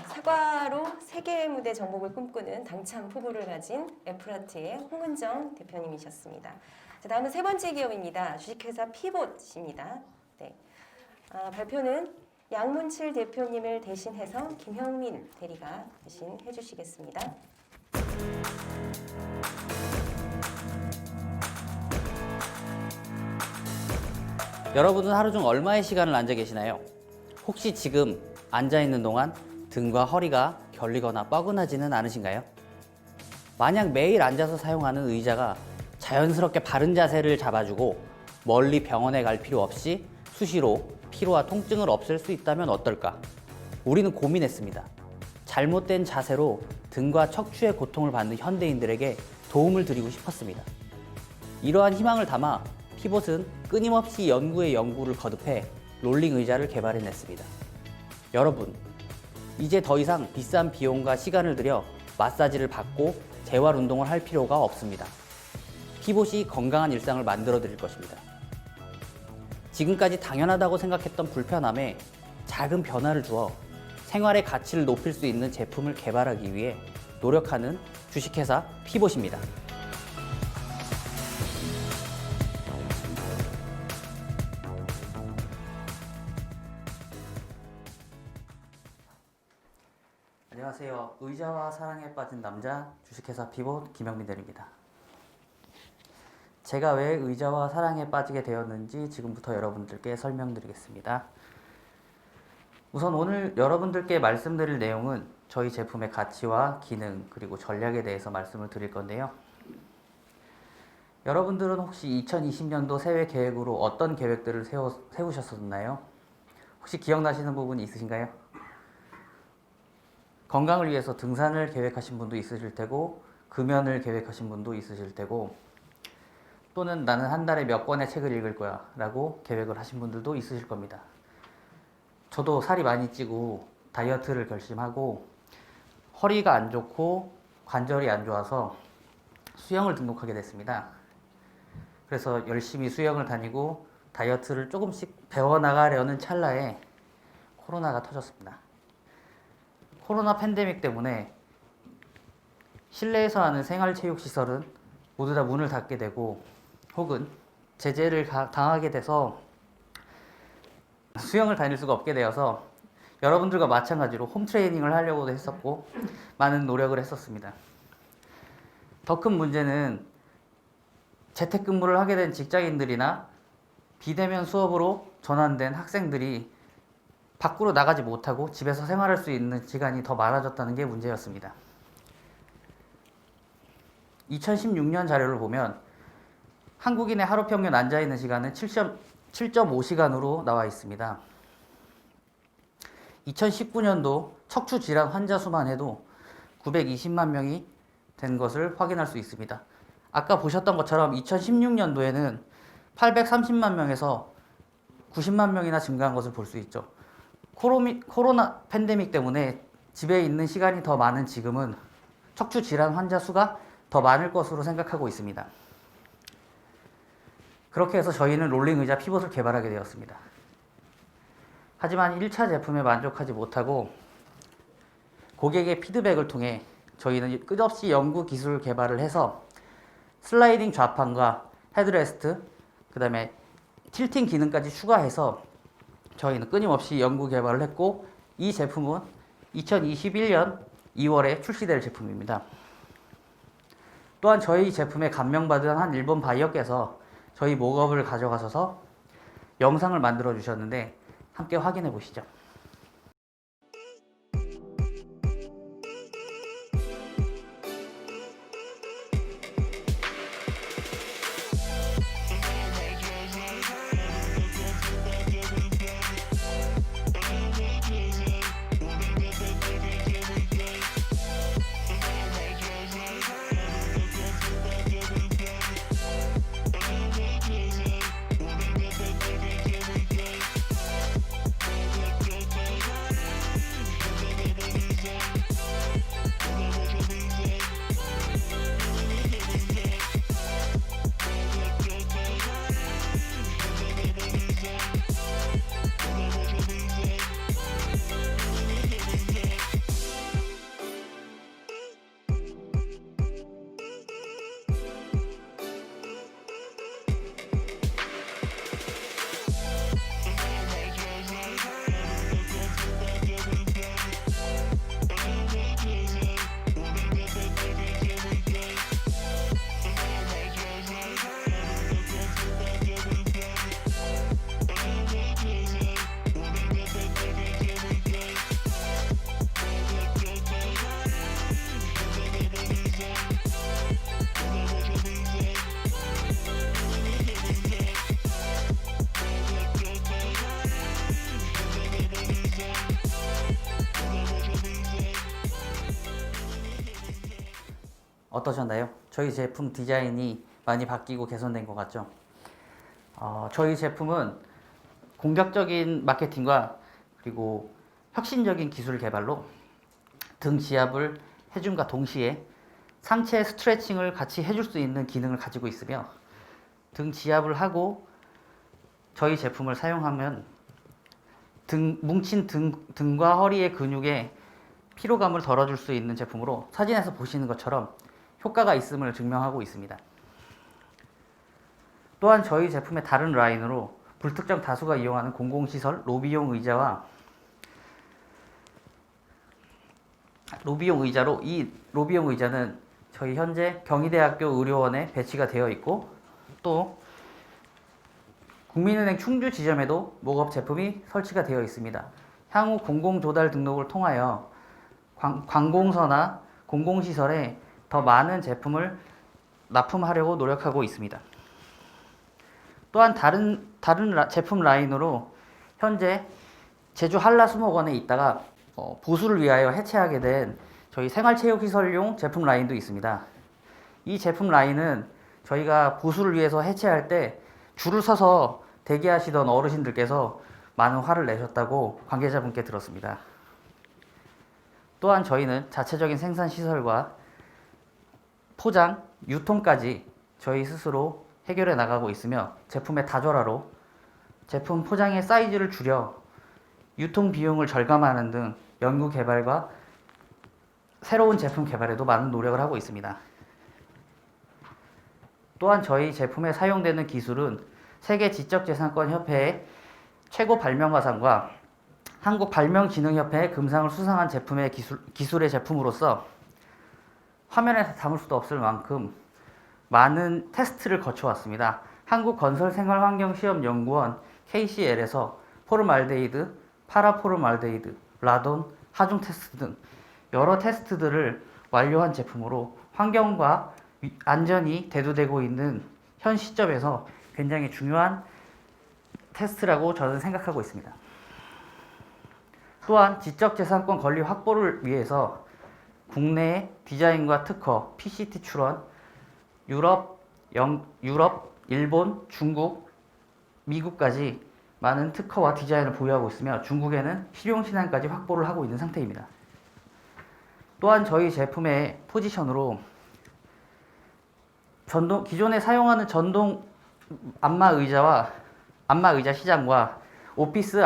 사과로 세계의 무대 정복을 꿈꾸는 당찬 포부를 가진 에프라트의 홍은정 대표님이셨습니다. 자, 다음은 세 번째 기업입니다. 주식회사 피봇입니다. 네. 발표는 양문칠 대표님을 대신해서 김형민 대리가 대신해 주시겠습니다.
여러분은 하루 중 얼마의 시간을 앉아 계시나요? 혹시 지금 앉아 있는 동안 등과 허리가 결리거나 뻐근하지는 않으신가요? 만약 매일 앉아서 사용하는 의자가 자연스럽게 바른 자세를 잡아주고 멀리 병원에 갈 필요 없이 수시로 피로와 통증을 없앨 수 있다면 어떨까? 우리는 고민했습니다. 잘못된 자세로 등과 척추의 고통을 받는 현대인들에게 도움을 드리고 싶었습니다. 이러한 희망을 담아 피봇은 끊임없이 연구에 연구를 거듭해 롤링 의자를 개발해냈습니다. 여러분, 이제 더 이상 비싼 비용과 시간을 들여 마사지를 받고 재활 운동을 할 필요가 없습니다. 피봇이 건강한 일상을 만들어 드릴 것입니다. 지금까지 당연하다고 생각했던 불편함에 작은 변화를 주어 생활의 가치를 높일 수 있는 제품을 개발하기 위해 노력하는 주식회사 피봇입니다. 안녕하세요. 의자와 사랑에 빠진 남자 주식회사 피봇 김영민 대리입니다. 제가 왜 의자와 사랑에 빠지게 되었는지 지금부터 여러분들께 설명드리겠습니다. 우선 오늘 여러분들께 말씀드릴 내용은 저희 제품의 가치와 기능 그리고 전략에 대해서 말씀을 드릴 건데요. 여러분들은 혹시 2020년도 새해 계획으로 어떤 계획들을 세우셨었나요? 혹시 기억나시는 부분이 있으신가요? 건강을 위해서 등산을 계획하신 분도 있으실 테고 금연을 계획하신 분도 있으실 테고 또는 나는 한 달에 몇 권의 책을 읽을 거야 라고 계획을 하신 분들도 있으실 겁니다. 저도 살이 많이 찌고 다이어트를 결심하고 허리가 안 좋고 관절이 안 좋아서 수영을 등록하게 됐습니다. 그래서 열심히 수영을 다니고 다이어트를 조금씩 배워나가려는 찰나에 코로나가 터졌습니다. 코로나 팬데믹 때문에 실내에서 하는 생활체육시설은 모두 다 문을 닫게 되고 혹은 제재를 당하게 돼서 수영을 다닐 수가 없게 되어서 여러분들과 마찬가지로 홈트레이닝을 하려고도 했었고 많은 노력을 했었습니다. 더 큰 문제는 재택근무를 하게 된 직장인들이나 비대면 수업으로 전환된 학생들이 밖으로 나가지 못하고 집에서 생활할 수 있는 시간이 더 많아졌다는 게 문제였습니다. 2016년 자료를 보면 한국인의 하루 평균 앉아있는 시간은 7.5시간으로 나와 있습니다. 2019년도 척추 질환 환자 수만 해도 920만 명이 된 것을 확인할 수 있습니다. 아까 보셨던 것처럼 2016년도에는 830만 명에서 90만 명이나 증가한 것을 볼 수 있죠. 코로나 팬데믹 때문에 집에 있는 시간이 더 많은 지금은 척추 질환 환자 수가 더 많을 것으로 생각하고 있습니다. 그렇게 해서 저희는 롤링 의자 피봇을 개발하게 되었습니다. 하지만 1차 제품에 만족하지 못하고 고객의 피드백을 통해 저희는 끝없이 연구 기술 개발을 해서 슬라이딩 좌판과 헤드레스트, 그 다음에 틸팅 기능까지 추가해서 저희는 끊임없이 연구 개발을 했고 이 제품은 2021년 2월에 출시될 제품입니다. 또한 저희 제품에 감명받은 한 일본 바이어께서 저희 목업을 가져가셔서 영상을 만들어 주셨는데 함께 확인해 보시죠. 어떠셨나요? 저희 제품 디자인이 많이 바뀌고 개선된 것 같죠? 저희 제품은 공격적인 마케팅과 그리고 혁신적인 기술 개발로 등 지압을 해줌과 동시에 상체 스트레칭을 같이 해줄 수 있는 기능을 가지고 있으며 등 지압을 하고 저희 제품을 사용하면 뭉친 등과 허리의 근육에 피로감을 덜어줄 수 있는 제품으로 사진에서 보시는 것처럼 효과가 있음을 증명하고 있습니다. 또한 저희 제품의 다른 라인으로 불특정 다수가 이용하는 공공시설 로비용 의자와 이 로비용 의자는 저희 현재 경희대학교 의료원에 배치가 되어 있고 또 국민은행 충주 지점에도 목업 제품이 설치가 되어 있습니다. 향후 공공조달 등록을 통하여 관공서나 공공시설에 더 많은 제품을 납품하려고 노력하고 있습니다. 또한 다른 제품 라인으로 현재 제주 한라수목원에 있다가 보수를 위하여 해체하게 된 저희 생활체육시설용 제품 라인도 있습니다. 이 제품 라인은 저희가 보수를 위해서 해체할 때 줄을 서서 대기하시던 어르신들께서 많은 화를 내셨다고 관계자분께 들었습니다. 또한 저희는 자체적인 생산시설과 포장, 유통까지 저희 스스로 해결해 나가고 있으며 제품의 다저라로 제품 포장의 사이즈를 줄여 유통 비용을 절감하는 등 연구 개발과 새로운 제품 개발에도 많은 노력을 하고 있습니다. 또한 저희 제품에 사용되는 기술은 세계 지적재산권 협회의 최고 발명가상과 한국 발명진흥협회의 금상을 수상한 기술의 제품으로서 화면에 담을 수도 없을 만큼 많은 테스트를 거쳐왔습니다. 한국건설생활환경시험연구원 KCL에서 포름알데히드, 파라포름알데히드, 라돈, 하중 테스트 등 여러 테스트들을 완료한 제품으로 환경과 안전이 대두되고 있는 현 시점에서 굉장히 중요한 테스트라고 저는 생각하고 있습니다. 또한 지적재산권 권리 확보를 위해서 국내의 디자인과 특허, PCT 출원, 유럽, 일본, 중국, 미국까지 많은 특허와 디자인을 보유하고 있으며 중국에는 실용신안까지 확보를 하고 있는 상태입니다. 또한 저희 제품의 포지션으로 기존에 사용하는 전동 안마 의자 시장과 오피스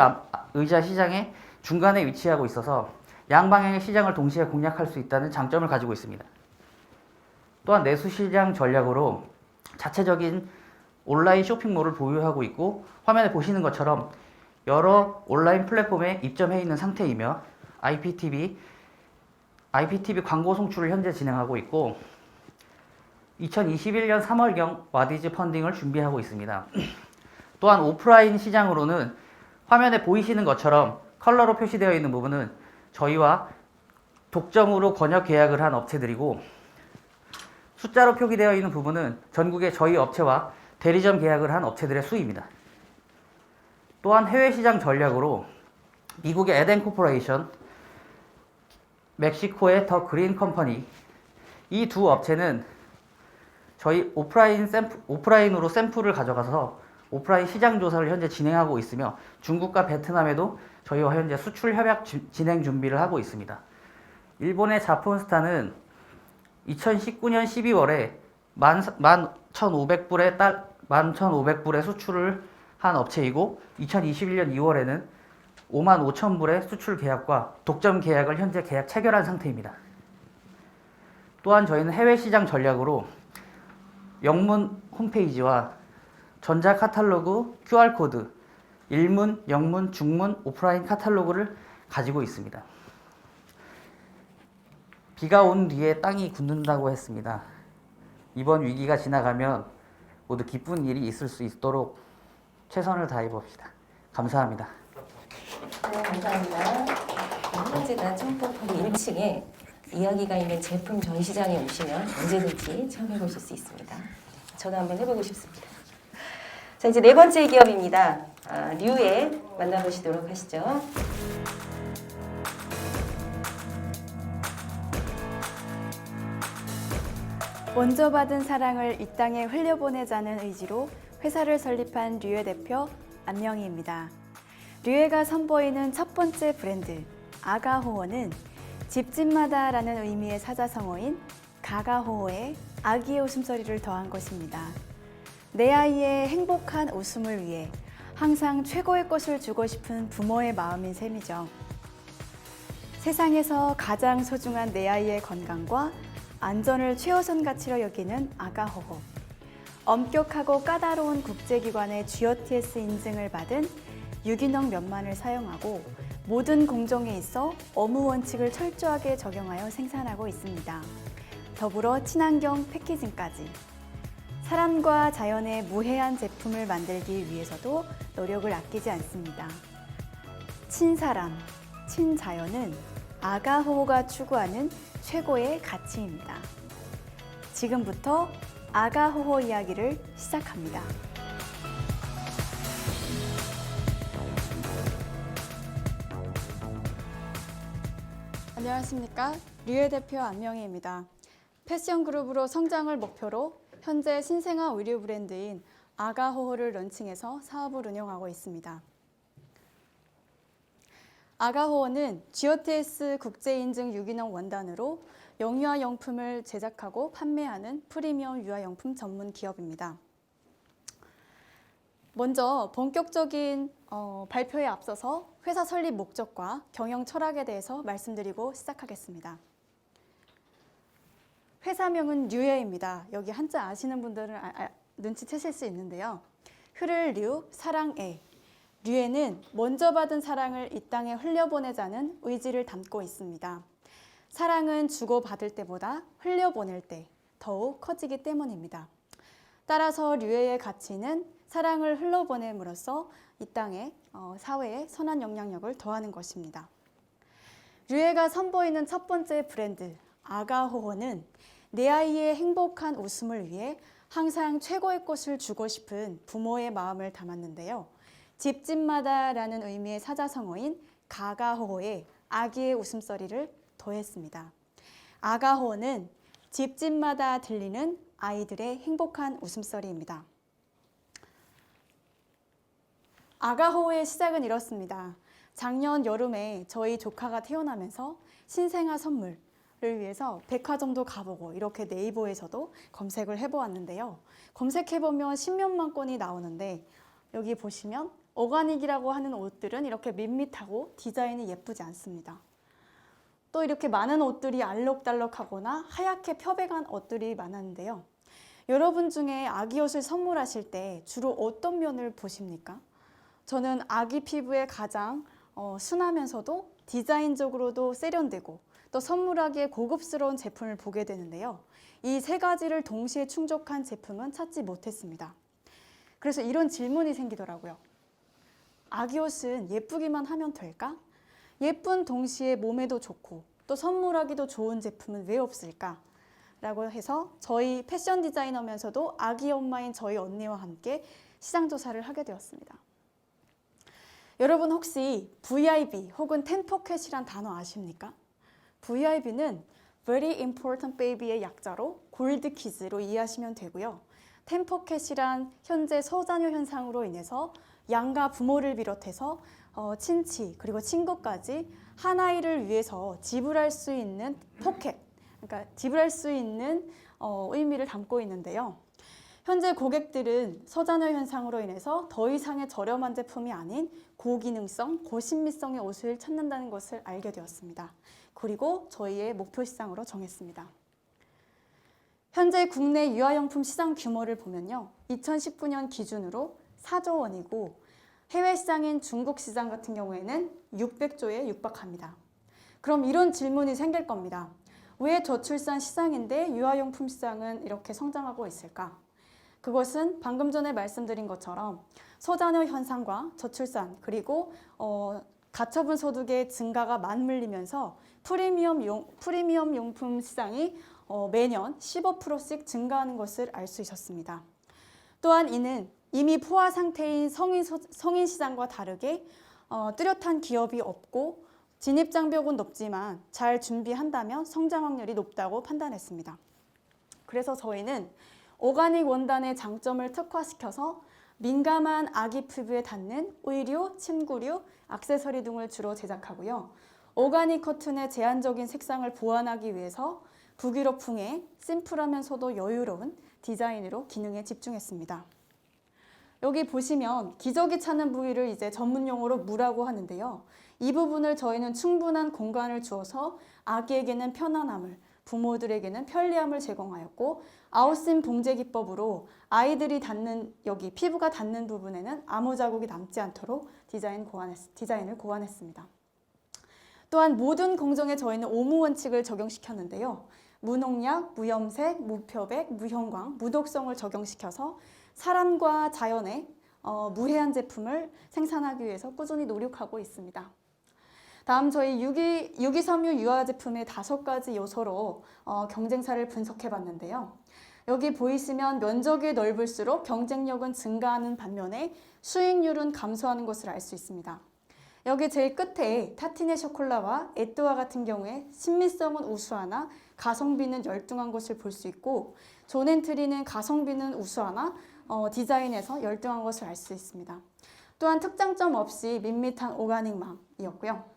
의자 시장의 중간에 위치하고 있어서 양방향의 시장을 동시에 공략할 수 있다는 장점을 가지고 있습니다. 또한 내수시장 전략으로 자체적인 온라인 쇼핑몰을 보유하고 있고 화면에 보시는 것처럼 여러 온라인 플랫폼에 입점해 있는 상태이며 IPTV 광고 송출을 현재 진행하고 있고 2021년 3월경 와디즈 펀딩을 준비하고 있습니다. 또한 오프라인 시장으로는 화면에 보이시는 것처럼 컬러로 표시되어 있는 부분은 저희와 독점으로 권역 계약을 한 업체들이고 숫자로 표기되어 있는 부분은 전국의 저희 업체와 대리점 계약을 한 업체들의 수입니다. 또한 해외 시장 전략으로 미국의 에덴 코퍼레이션, 멕시코의 더 그린 컴퍼니 이 두 업체는 저희 오프라인으로 샘플을 가져가서 오프라인 시장 조사를 현재 진행하고 있으며 중국과 베트남에도 저희와 현재 수출 협약 진행 준비를 하고 있습니다. 일본의 자폰스타는 2019년 12월에 11,500불에 수출을 한 업체이고 2021년 2월에는 55,000불의 수출 계약과 독점 계약을 현재 계약 체결한 상태입니다. 또한 저희는 해외 시장 전략으로 영문 홈페이지와 전자 카탈로그, QR코드, 일문, 영문, 중문, 오프라인 카탈로그를 가지고 있습니다. 비가 온 뒤에 땅이 굳는다고 했습니다. 이번 위기가 지나가면 모두 기쁜 일이 있을 수 있도록 최선을 다해 봅시다. 감사합니다.
네, 감사합니다. 희망재단 청포포리 1층에 이야기가 있는 제품 전시장에 오시면 언제든지 체험해 보실 수 있습니다. 저도 한번 해보고 싶습니다. 자, 이제 네 번째 기업입니다. 류에 만나보시도록 하시죠.
먼저 받은 사랑을 이 땅에 흘려보내자는 의지로 회사를 설립한 류에 대표 안명희입니다. 류에가 선보이는 첫 번째 브랜드 아가호호는 집집마다라는 의미의 사자성어인 가가호호에 아기의 웃음소리를 더한 것입니다. 내 아이의 행복한 웃음을 위해 항상 최고의 것을 주고 싶은 부모의 마음인 셈이죠. 세상에서 가장 소중한 내 아이의 건강과 안전을 최우선 가치로 여기는 아가호호. 엄격하고 까다로운 국제기관의 GOTS 인증을 받은 유기농 면만을 사용하고 모든 공정에 있어 어무 원칙을 철저하게 적용하여 생산하고 있습니다. 더불어 친환경 패키징까지. 사람과 자연의 무해한 제품을 만들기 위해서도 노력을 아끼지 않습니다. 친사람, 친자연은 아가호호가 추구하는 최고의 가치입니다. 지금부터 아가호호 이야기를 시작합니다. 안녕하십니까. 류에 대표 안명희입니다. 패션 그룹으로 성장을 목표로 현재 신생아 의류 브랜드인 아가호호를 런칭해서 사업을 운영하고 있습니다. 아가호호는 GOTS 국제인증 유기농 원단으로 영유아용품을 제작하고 판매하는 프리미엄 유아용품 전문 기업입니다. 먼저 본격적인 발표에 앞서서 회사 설립 목적과 경영 철학에 대해서 말씀드리고 시작하겠습니다. 회사명은 류에입니다. 여기 한자 아시는 분들은 눈치채실 수 있는데요. 흐를 류, 사랑애. 류에는 먼저 받은 사랑을 이 땅에 흘려보내자는 의지를 담고 있습니다. 사랑은 주고받을 때보다 흘려보낼 때 더욱 커지기 때문입니다. 따라서 류에의 가치는 사랑을 흘려보냄으로써 이 땅에 사회에 선한 영향력을 더하는 것입니다. 류에가 선보이는 첫 번째 브랜드 아가호호는 내 아이의 행복한 웃음을 위해 항상 최고의 것을 주고 싶은 부모의 마음을 담았는데요. 집집마다라는 의미의 사자성어인 가가호호에 아기의 웃음소리를 더했습니다. 아가호호는 집집마다 들리는 아이들의 행복한 웃음소리입니다. 아가호호의 시작은 이렇습니다. 작년 여름에 저희 조카가 태어나면서 신생아 선물을 위해서 백화점도 가보고 이렇게 네이버에서도 검색을 해보았는데요. 검색해보면 10몇만 건이 나오는데 여기 보시면 오가닉이라고 하는 옷들은 이렇게 밋밋하고 디자인이 예쁘지 않습니다. 또 이렇게 많은 옷들이 알록달록하거나 하얗게 표백한 옷들이 많았는데요. 여러분 중에 아기 옷을 선물하실 때 주로 어떤 면을 보십니까? 저는 아기 피부에 가장 순하면서도 디자인적으로도 세련되고 또 선물하기에 고급스러운 제품을 보게 되는데요. 이 세 가지를 동시에 충족한 제품은 찾지 못했습니다. 그래서 이런 질문이 생기더라고요. 아기 옷은 예쁘기만 하면 될까? 예쁜 동시에 몸에도 좋고 또 선물하기도 좋은 제품은 왜 없을까? 라고 해서 저희 패션 디자이너면서도 아기 엄마인 저희 언니와 함께 시장 조사를 하게 되었습니다. 여러분 혹시 VIB 혹은 텐포켓이란 단어 아십니까? VIB는 Very Important Baby의 약자로 골드 키즈로 이해하시면 되고요. 텐포켓이란 현재 소자녀 현상으로 인해서 양가 부모를 비롯해서 친치 그리고 친구까지 한 아이를 위해서 지불할 수 있는 포켓, 그러니까 지불할 수 있는 의미를 담고 있는데요. 현재 고객들은 소자녀 현상으로 인해서 더 이상의 저렴한 제품이 아닌 고기능성, 고신미성의 옷을 찾는다는 것을 알게 되었습니다. 그리고 저희의 목표 시장으로 정했습니다. 현재 국내 유아용품 시장 규모를 보면요. 2019년 기준으로 4조 원이고 해외 시장인 중국 시장 같은 경우에는 600조에 육박합니다. 그럼 이런 질문이 생길 겁니다. 왜 저출산 시장인데 유아용품 시장은 이렇게 성장하고 있을까? 그것은 방금 전에 말씀드린 것처럼 소자녀 현상과 저출산 그리고 가처분 소득의 증가가 맞물리면서 프리미엄 용품 시장이 매년 15%씩 증가하는 것을 알 수 있었습니다. 또한 이는 이미 포화 상태인 성인 시장과 다르게 뚜렷한 기업이 없고 진입장벽은 높지만 잘 준비한다면 성장 확률이 높다고 판단했습니다. 그래서 저희는 오가닉 원단의 장점을 특화시켜서 민감한 아기 피부에 닿는 의류, 침구류, 액세서리 등을 주로 제작하고요. 오가닉 커튼의 제한적인 색상을 보완하기 위해서 북유럽풍의 심플하면서도 여유로운 디자인으로 기능에 집중했습니다. 여기 보시면 기저귀 차는 부위를 이제 전문 용어로 무라고 하는데요. 이 부분을 저희는 충분한 공간을 주어서 아기에게는 편안함을, 부모들에게는 편리함을 제공하였고, 아웃심 봉제 기법으로 아이들이 닿는 여기 피부가 닿는 부분에는 아무 자국이 남지 않도록 디자인을 고안했습니다. 또한 모든 공정에 저희는 오무 원칙을 적용시켰는데요. 무농약, 무염색, 무표백, 무형광, 무독성을 적용시켜서 사람과 자연에 무해한 제품을 생산하기 위해서 꾸준히 노력하고 있습니다. 다음 저희 유기섬유 유화 제품의 5가지 요소로 경쟁사를 분석해 봤는데요. 여기 보이시면 면적이 넓을수록 경쟁력은 증가하는 반면에 수익률은 감소하는 것을 알 수 있습니다. 여기 제일 끝에 타티네 쇼콜라와 에뚜아 같은 경우에 신미성은 우수하나 가성비는 열등한 것을 볼 수 있고, 존앤트리는 가성비는 우수하나 디자인에서 열등한 것을 알 수 있습니다. 또한 특장점 없이 밋밋한 오가닉맘이었고요.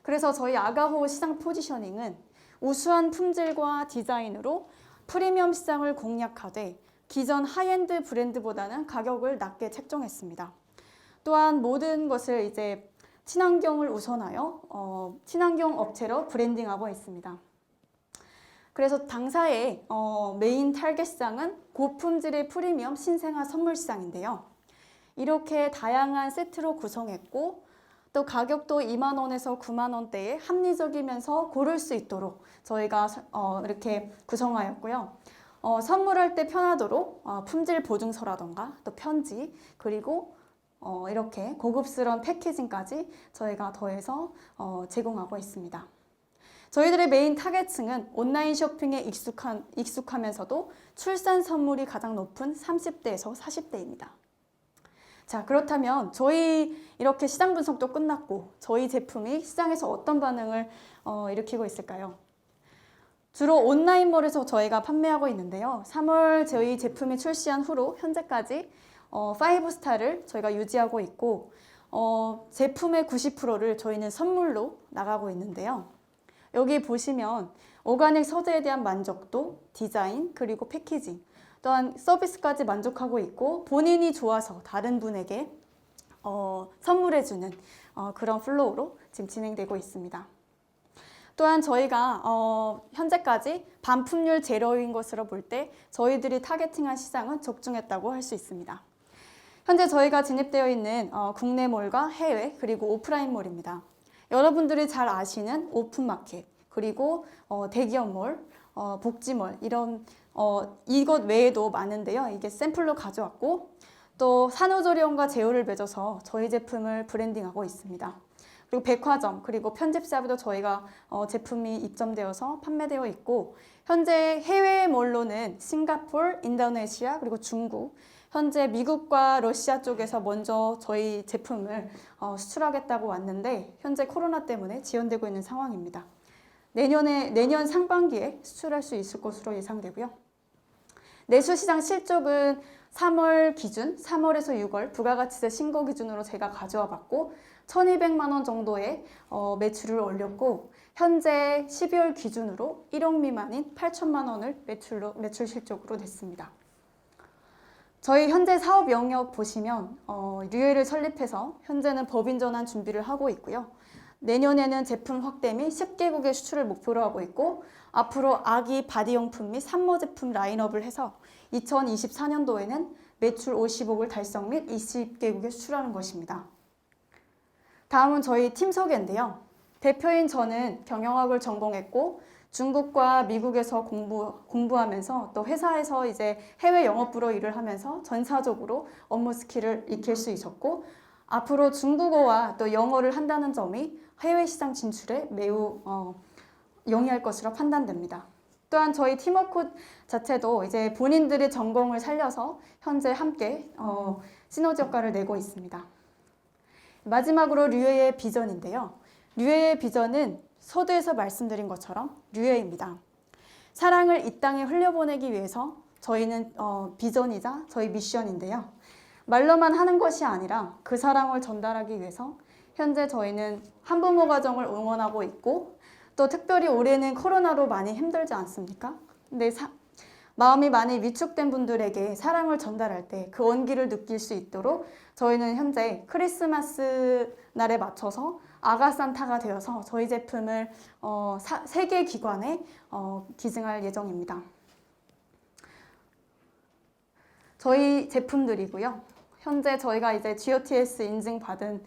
그래서 저희 아가호 시장 포지셔닝은 우수한 품질과 디자인으로 프리미엄 시장을 공략하되 기존 하이엔드 브랜드보다는 가격을 낮게 책정했습니다. 또한 모든 것을 이제 친환경을 우선하여 친환경 업체로 브랜딩하고 있습니다. 그래서 당사의 메인 타겟 시장은 고품질의 프리미엄 신생아 선물 시장인데요. 이렇게 다양한 세트로 구성했고, 또 가격도 2만 원에서 9만 원대에 합리적이면서 고를 수 있도록 저희가 이렇게 구성하였고요. 선물할 때 편하도록 품질 보증서라던가 또 편지, 그리고 이렇게 고급스러운 패키징까지 저희가 더해서 제공하고 있습니다. 저희들의 메인 타겟층은 온라인 쇼핑에 익숙하면서도 출산 선물이 가장 높은 30대에서 40대입니다. 자, 그렇다면 저희 이렇게 시장 분석도 끝났고 저희 제품이 시장에서 어떤 반응을 일으키고 있을까요? 주로 온라인몰에서 저희가 판매하고 있는데요. 3월 저희 제품이 출시한 후로 현재까지 5스타를 저희가 유지하고 있고, 제품의 90%를 저희는 선물로 나가고 있는데요. 여기 보시면 오가닉 소재에 대한 만족도, 디자인, 그리고 패키징, 또한 서비스까지 만족하고 있고, 본인이 좋아서 다른 분에게 선물해주는 그런 플로우로 지금 진행되고 있습니다. 또한 저희가 현재까지 반품률 제로인 것으로 볼 때 저희들이 타겟팅한 시장은 적중했다고 할 수 있습니다. 현재 저희가 진입되어 있는 국내 몰과 해외, 그리고 오프라인 몰입니다. 여러분들이 잘 아시는 오픈마켓, 그리고 대기업몰, 복지몰, 이런 이것 외에도 많은데요. 이게 샘플로 가져왔고, 또 산후조리원과 제휴를 맺어서 저희 제품을 브랜딩하고 있습니다. 그리고 백화점, 그리고 편집샵에도 저희가 제품이 입점되어서 판매되어 있고, 현재 해외몰로는 싱가포르, 인도네시아, 그리고 중국, 현재 미국과 러시아 쪽에서 먼저 저희 제품을 수출하겠다고 왔는데 현재 코로나 때문에 지연되고 있는 상황입니다. 내년 상반기에 수출할 수 있을 것으로 예상되고요. 내수시장 실적은 3월 기준, 3월에서 6월 부가가치세 신고 기준으로 제가 가져와 봤고 1,200만 원 정도의 매출을 올렸고, 현재 12월 기준으로 1억 미만인 8천만 원을 매출 실적으로 냈습니다. 저희 현재 사업 영역 보시면 류엘을 설립해서 현재는 법인 전환 준비를 하고 있고요. 내년에는 제품 확대 및 10개국의 수출을 목표로 하고 있고, 앞으로 아기 바디용품 및 산모 제품 라인업을 해서 2024년도에는 매출 50억을 달성 및 20개국에 수출하는 것입니다. 다음은 저희 팀 소개인데요. 대표인 저는 경영학을 전공했고 중국과 미국에서 공부하면서 또 회사에서 이제 해외 영업부로 일을 하면서 전사적으로 업무 스킬을 익힐 수 있었고, 앞으로 중국어와 또 영어를 한다는 점이 해외 시장 진출에 매우 용이할 것으로 판단됩니다. 또한 저희 팀워크 자체도 이제 본인들의 전공을 살려서 현재 함께 시너지 효과를 내고 있습니다. 마지막으로 류에의 비전인데요. 류에의 비전은 서두에서 말씀드린 것처럼 류에입니다. 사랑을 이 땅에 흘려보내기 위해서 저희는 비전이자 저희 미션인데요. 말로만 하는 것이 아니라 그 사랑을 전달하기 위해서 현재 저희는 한부모 가정을 응원하고 있고, 또 특별히 올해는 코로나로 많이 힘들지 않습니까? 근데 마음이 많이 위축된 분들에게 사랑을 전달할 때 그 온기를 느낄 수 있도록 저희는 현재 크리스마스 날에 맞춰서 아가산타가 되어서 저희 제품을 세계 기관에 기증할 예정입니다. 저희 제품들이고요. 현재 저희가 이제 GOTS 인증받은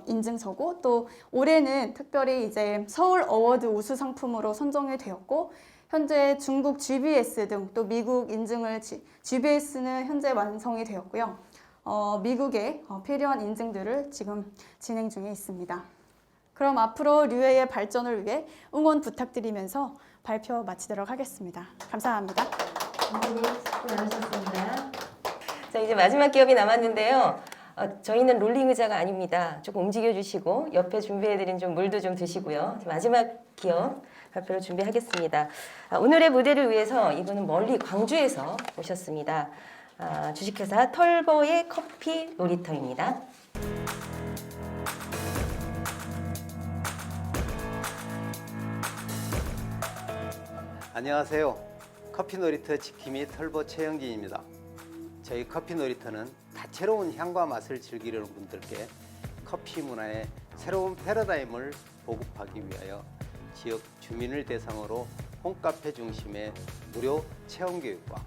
인증서고, 또 올해는 특별히 이제 서울 어워드 우수 상품으로 선정이 되었고, 현재 중국 GBS 등 또 미국 인증을 GBS는 현재 완성이 되었고요. 미국에 필요한 인증들을 지금 진행 중에 있습니다. 그럼 앞으로 류에의 발전을 위해 응원 부탁드리면서 발표 마치도록 하겠습니다. 감사합니다.
수고 많으셨습니다. 자, 이제 마지막 기업이 남았는데요. 저희는 롤링 의자가 아닙니다. 조금 움직여 주시고 옆에 준비해드린 좀 물도 좀 드시고요. 마지막 기업 발표를 준비하겠습니다. 오늘의 무대를 위해서 이분은 멀리 광주에서 오셨습니다. 주식회사 털보의 커피 놀이터입니다.
안녕하세요. 커피 놀이터 지킴이 털보 최영진입니다. 저희 커피 놀이터는 다채로운 향과 맛을 즐기려는 분들께 커피 문화의 새로운 패러다임을 보급하기 위하여 지역 주민을 대상으로 홈카페 중심의 무료 체험교육과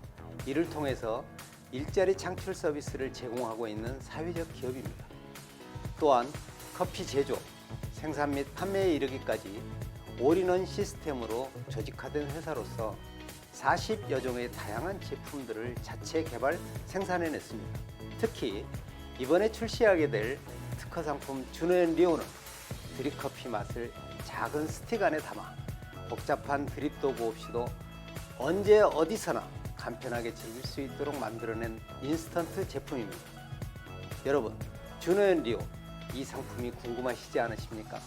이를 통해서 일자리 창출 서비스를 제공하고 있는 사회적 기업입니다. 또한 커피 제조, 생산 및 판매에 이르기까지 올인원 시스템으로 조직화된 회사로서 40여 종의 다양한 제품들을 자체 개발, 생산해냈습니다. 특히 이번에 출시하게 될 특허 상품 준앤 리오는 드립커피 맛을 작은 스틱 안에 담아 복잡한 드립 도구 없이도 언제 어디서나 간편하게 즐길 수 있도록 만들어낸 인스턴트 제품입니다. 여러분, 준앤 리오 이 상품이 궁금하시지 않으십니까?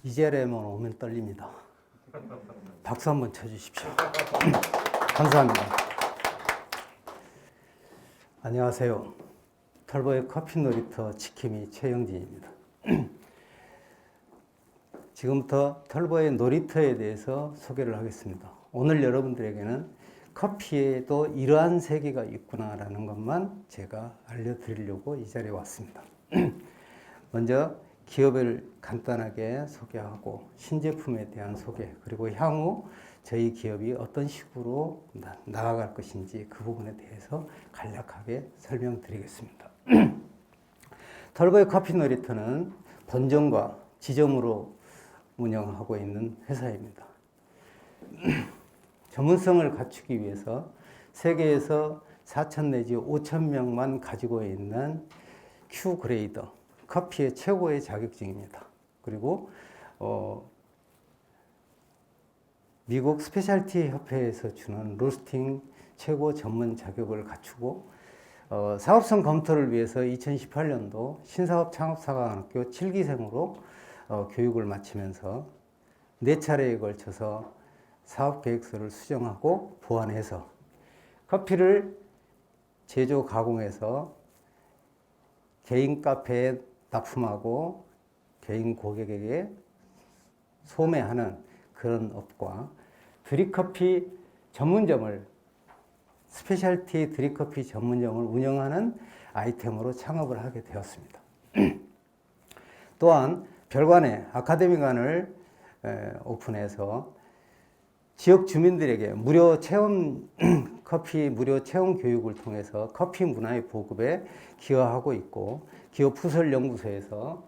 이 자리에만 오면 떨립니다. 박수 한번 쳐주십시오. 감사합니다. 안녕하세요. 털보의 커피 놀이터 지킴이 최영진입니다. 지금부터 털보의 놀이터에 대해서 소개를 하겠습니다. 오늘 여러분들에게는 커피에도 이러한 세계가 있구나라는 것만 제가 알려드리려고 이 자리에 왔습니다. 먼저 기업을 간단하게 소개하고 신제품에 대한 소개, 그리고 향후 저희 기업이 어떤 식으로 나아갈 것인지 그 부분에 대해서 간략하게 설명드리겠습니다. 털보의 커피 놀이터는 본점과 지점으로 운영하고 있는 회사입니다. 전문성을 갖추기 위해서 세계에서 4,000 내지 5,000명만 가지고 있는 Q 그레이더, 커피의 최고의 자격증입니다. 그리고 미국 스페셜티 협회에서 주는 로스팅 최고 전문 자격을 갖추고 사업성 검토를 위해서 2018년도 신사업 창업사관학교 7기생으로 교육을 마치면서 4차례에 걸쳐서 사업계획서를 수정하고 보완해서 커피를 제조 가공해서 개인 카페에 납품하고 개인 고객에게 소매하는 그런 업과 드립커피 전문점을 스페셜티 드립커피 전문점을 운영하는 아이템으로 창업을 하게 되었습니다. 또한 별관에 아카데미관을 오픈해서 지역 주민들에게 무료 체험 커피 무료 체험 교육을 통해서 커피 문화의 보급에 기여하고 있고, 기업 부설 연구소에서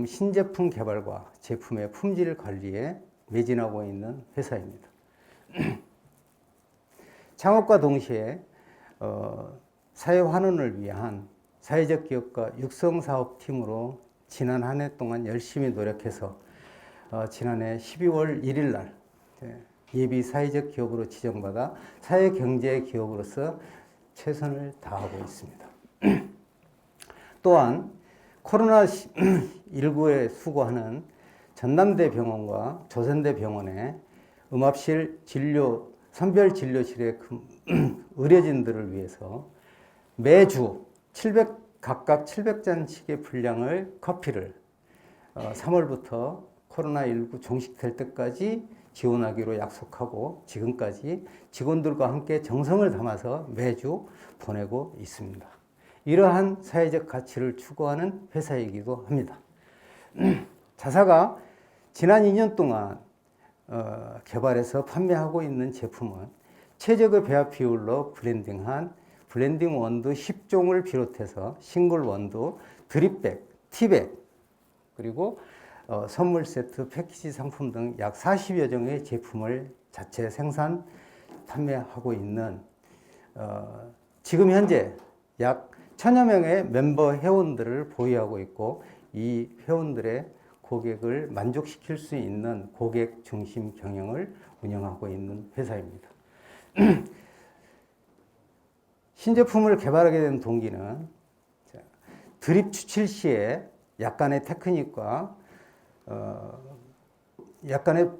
신제품 개발과 제품의 품질 관리에 매진하고 있는 회사입니다. 창업과 동시에 사회 환원을 위한 사회적 기업과 육성사업팀으로 지난 한 해 동안 열심히 노력해서 지난해 12월 1일 날 예비 사회적 기업으로 지정받아 사회경제 기업으로서 최선을 다하고 있습니다. 또한 코로나19에 수고하는 전남대병원과 조선대병원의 음압실 진료, 선별진료실의 의료진들을 위해서 매주 각각 700잔씩의 분량의 커피를 3월부터 코로나19 종식될 때까지 지원하기로 약속하고 지금까지 직원들과 함께 정성을 담아서 매주 보내고 있습니다. 이러한 사회적 가치를 추구하는 회사이기도 합니다. 자사가 지난 2년 동안 개발해서 판매하고 있는 제품은 최적의 배합 비율로 브랜딩한 블렌딩 원두 10종을 비롯해서 싱글 원두, 드립백, 티백, 그리고 선물 세트, 패키지 상품 등 약 40여 종의 제품을 자체 생산, 판매하고 있는 지금 현재 약 1000여 명의 멤버 회원들을 보유하고 있고 이 회원들의 고객을 만족시킬 수 있는 고객 중심 경영을 운영하고 있는 회사입니다. 신제품을 개발하게 된 동기는 드립 추출 시에 약간의 테크닉과 약간의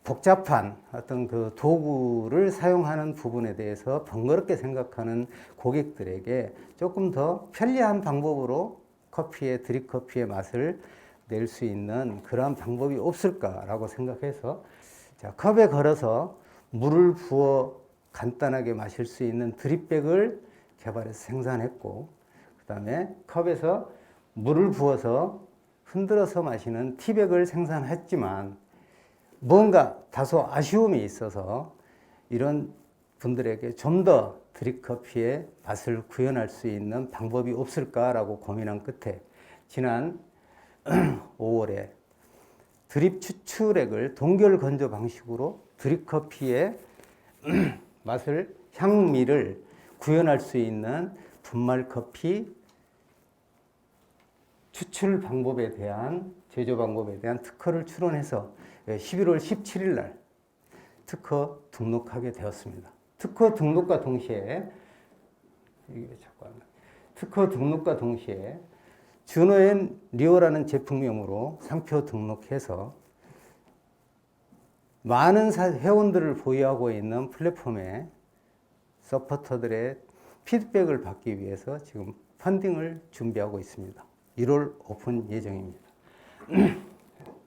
복잡한 어떤 그 도구를 사용하는 부분에 대해서 번거롭게 생각하는 고객들에게 조금 더 편리한 방법으로 드립 커피의 맛을 낼 수 있는 그러한 방법이 없을까라고 생각해서 컵에 걸어서 물을 부어 간단하게 마실 수 있는 드립백을 개발해서 생산했고, 그 다음에 컵에서 물을 부어서 흔들어서 마시는 티백을 생산했지만 뭔가 다소 아쉬움이 있어서 이런 분들에게 좀 더 드립커피의 맛을 구현할 수 있는 방법이 없을까라고 고민한 끝에 지난 5월에 드립 추출액을 동결 건조 방식으로 드립커피의 맛을, 향미를 구현할 수 있는 분말 커피 추출 방법에 대한, 제조 방법에 대한 특허를 출원해서 11월 17일 날 특허 등록하게 되었습니다. 특허 등록과 동시에 주노앤 리오라는 제품명으로 상표 등록해서 많은 회원들을 보유하고 있는 플랫폼에 서포터들의 피드백을 받기 위해서 지금 펀딩을 준비하고 있습니다. 1월 오픈 예정입니다.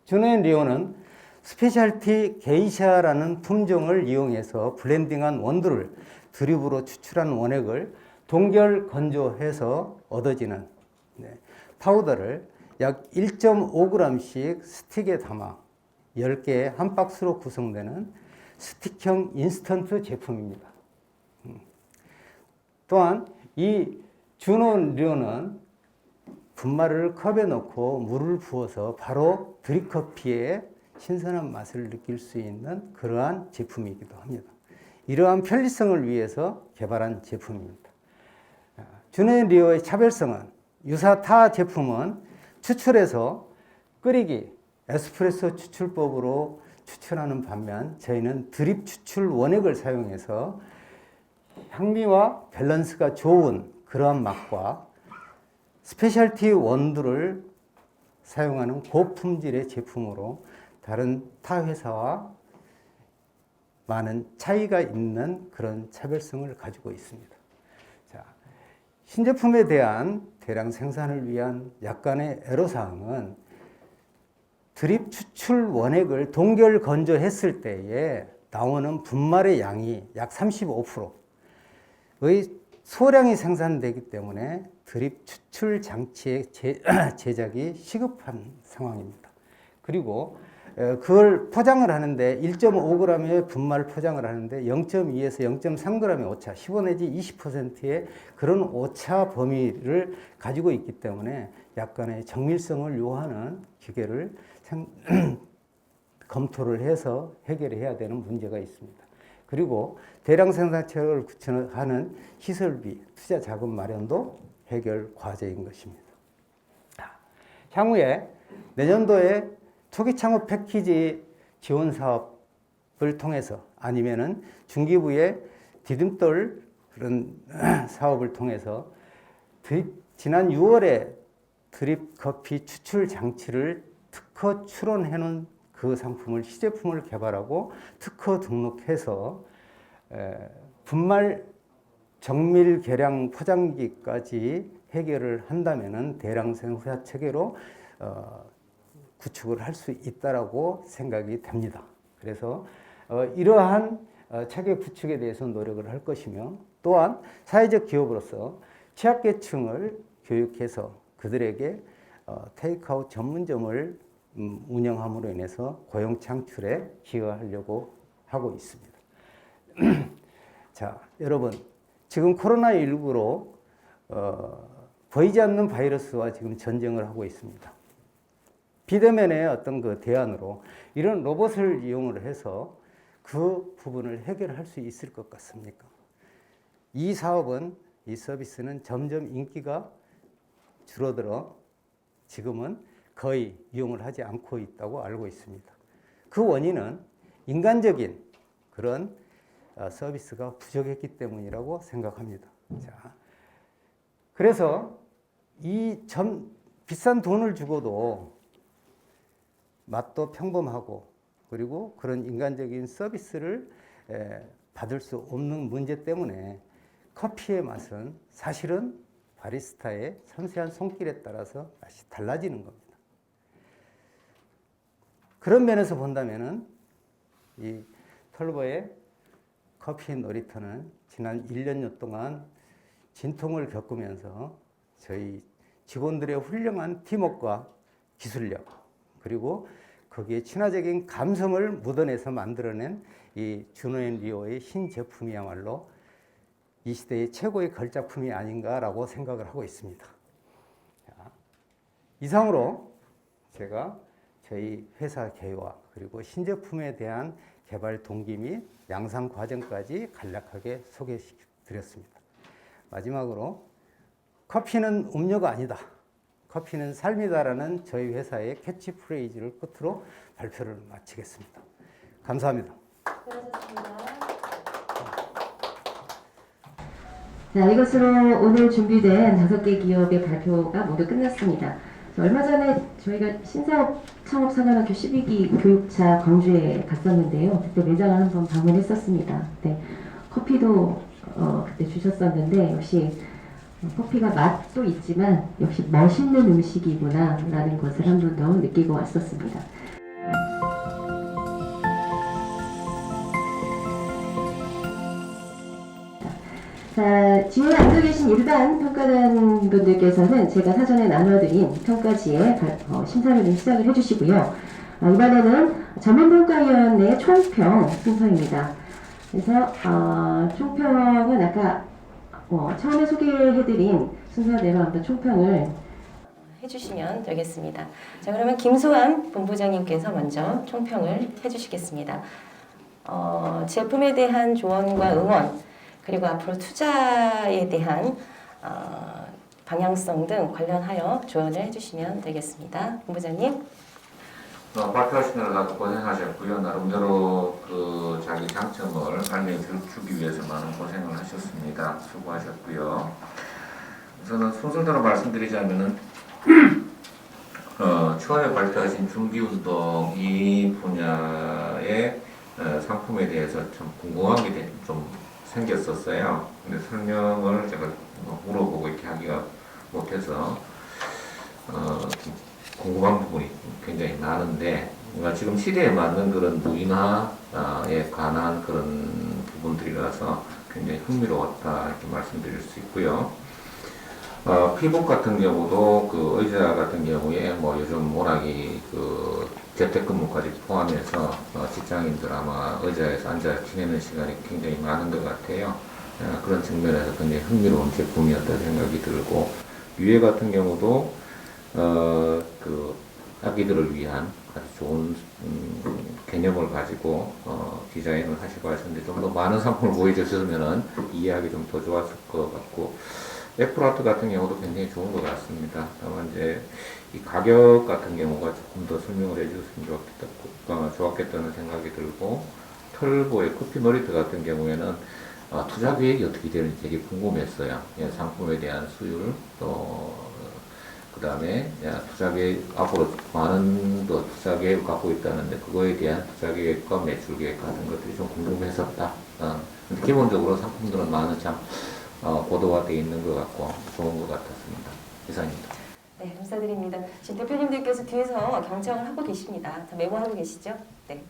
주노앤 리오는 스페셜티 게이샤라는 품종을 이용해서 블렌딩한 원두를 드립으로 추출한 원액을 동결 건조해서 얻어지는 파우더를 약 1.5g씩 스틱에 담아 10개의 한 박스로 구성되는 스틱형 인스턴트 제품입니다. 또한 이 주노리오는 분말을 컵에 넣고 물을 부어서 바로 드립커피의 신선한 맛을 느낄 수 있는 그러한 제품이기도 합니다. 이러한 편리성을 위해서 개발한 제품입니다. 주노리오의 차별성은 유사 타 제품은 추출해서 끓이기, 에스프레소 추출법으로 추출하는 반면 저희는 드립 추출 원액을 사용해서 향미와 밸런스가 좋은 그러한 맛과 스페셜티 원두를 사용하는 고품질의 제품으로 다른 타 회사와 많은 차이가 있는 그런 차별성을 가지고 있습니다. 자, 신제품에 대한 대량 생산을 위한 약간의 애로사항은 드립 추출 원액을 동결 건조했을 때에 나오는 분말의 양이 약 35%의 소량이 생산되기 때문에 드립 추출 장치의 제작이 시급한 상황입니다. 그리고 그걸 포장을 하는데 1.5g의 분말 포장을 하는데 0.2에서 0.3g의 오차, 15 내지 20%의 그런 오차 범위를 가지고 있기 때문에 약간의 정밀성을 요하는 기계를 검토를 해서 해결해야 되는 문제가 있습니다. 그리고 대량 생산체를 구축하는 시설비, 투자 자금 마련도 해결 과제인 것입니다. 향후에 내년도에 초기 창업 패키지 지원 사업을 통해서 아니면은 중기부의 디딤돌 그런 사업을 통해서 드립 지난 6월에 드립 커피 추출 장치를 특허 출원해 놓은 그 상품을 시제품을 개발하고 특허 등록해서 분말 정밀 계량 포장기까지 해결을 한다면은 대량생 후야 체계로 구축을 할 수 있다라고 생각이 됩니다. 그래서 이러한 체계 구축에 대해서 노력을 할 것이며, 또한 사회적 기업으로서 취약계층을 교육해서 그들에게 테이크아웃 전문점을 운영함으로 인해서 고용 창출에 기여하려고 하고 있습니다. 자, 여러분, 지금 코로나19로 보이지 않는 바이러스와 지금 전쟁을 하고 있습니다. 비대면의 어떤 그 대안으로 이런 로봇을 이용을 해서 그 부분을 해결할 수 있을 것 같습니까? 이 사업은, 이 서비스는 점점 인기가 줄어들어 지금은 거의 이용을 하지 않고 있다고 알고 있습니다. 그 원인은 인간적인 그런 서비스가 부족했기 때문이라고 생각합니다. 자, 그래서 이 비싼 돈을 주고도 맛도 평범하고 그리고 그런 인간적인 서비스를 받을 수 없는 문제 때문에 커피의 맛은 사실은 바리스타의 섬세한 손길에 따라서 맛이 달라지는 겁니다. 그런 면에서 본다면은 이 털보의 커피 놀이터는 지난 1년여 동안 진통을 겪으면서 저희 직원들의 훌륭한 팀워크와 기술력, 그리고 거기에 친화적인 감성을 묻어내서 만들어낸 이 주노 앤 리오의 신제품이야말로 이 시대의 최고의 걸작품이 아닌가라고 생각을 하고 있습니다. 자, 이상으로 제가 저희 회사 개요와 그리고 신제품에 대한 개발 동기 및 양상 과정까지 간략하게 소개해 드렸습니다. 마지막으로 커피는 음료가 아니다, 커피는 삶이다라는 저희 회사의 캐치프레이즈를 끝으로 발표를 마치겠습니다. 감사합니다.
자, 이것으로 오늘 준비된 5개 기업의 발표가 모두 끝났습니다. 얼마 전에 저희가 신사업 창업사관학교 12기 교육차 광주에 갔었는데요. 그때 매장을 한번 방문했었습니다. 그때 커피도 그때 주셨었는데, 역시 커피가 맛도 있지만 역시 멋있는 음식이구나 라는 것을 한 번 더 느끼고 왔었습니다. 자, 지금 앉아 계신 일반 평가단 분들께서는 제가 사전에 나눠드린 평가지에 심사를 시작을 해주시고요. 이번에는 전문평가위원회 총평 순서입니다. 그래서 총평은 아까 처음에 소개해드린 순서대로 한번 총평을 해주시면 되겠습니다. 자, 그러면 김수환 본부장님께서 먼저 총평을 해주시겠습니다. 제품에 대한 조언과 응원, 그리고 앞으로 투자에 대한 방향성 등 관련하여 조언을 해주시면 되겠습니다. 본부장님.
발표하시느라 다들 고생하셨고요. 나름대로 그 자기 장점을 발명해 주기 위해서 많은 고생을 하셨습니다. 수고하셨고요. 우선은 순서대로 말씀드리자면은 처음에 발표하신 준비운동 이 분야의 상품에 대해서 좀 궁금한 게 좀 생겼었어요. 근데 설명을 제가 물어보고 이렇게 하기가 못해서 궁금한 부분이 굉장히 많은데, 그러니까 지금 시대에 맞는 그런 무인화에 관한 그런 부분들이라서 굉장히 흥미로웠다 이렇게 말씀드릴 수 있고요. 피복 같은 경우도 그 의자 같은 경우에 뭐 요즘 워낙이 그 재택근무까지 포함해서 직장인들 아마 의자에서 앉아 지내는 시간이 굉장히 많은 것 같아요. 그런 측면에서 굉장히 흥미로운 제품이었다 생각이 들고, 위에 같은 경우도 그 아기들을 위한 아주 좋은 개념을 가지고 디자인을 하시고 하셨는데, 좀 더 많은 상품을 보여주셨으면 이해하기 좀 더 좋았을 것 같고, 애플아트 같은 경우도 굉장히 좋은 것 같습니다. 다만 이제 이 가격 같은 경우가 조금 더 설명을 해주셨으면 좋았겠다는 생각이 들고, 털보의 커피 놀이터 같은 경우에는 투자 계획이 어떻게 되는지 되게 궁금했어요. 예, 상품에 대한 수율 또 그다음에 투자 계획 앞으로 많은 또 투자 계획을 갖고 있다는데 그거에 대한 투자 계획과 매출 계획 같은 것들이 좀 궁금했었다. 근데 기본적으로 상품들은 많은 참 고도화되어 있는 것 같고 좋은 것 같았습니다. 이상입니다.
네, 감사드립니다. 지금 대표님들께서 뒤에서 경청을 하고 계십니다. 다 메모하고 계시죠? 네.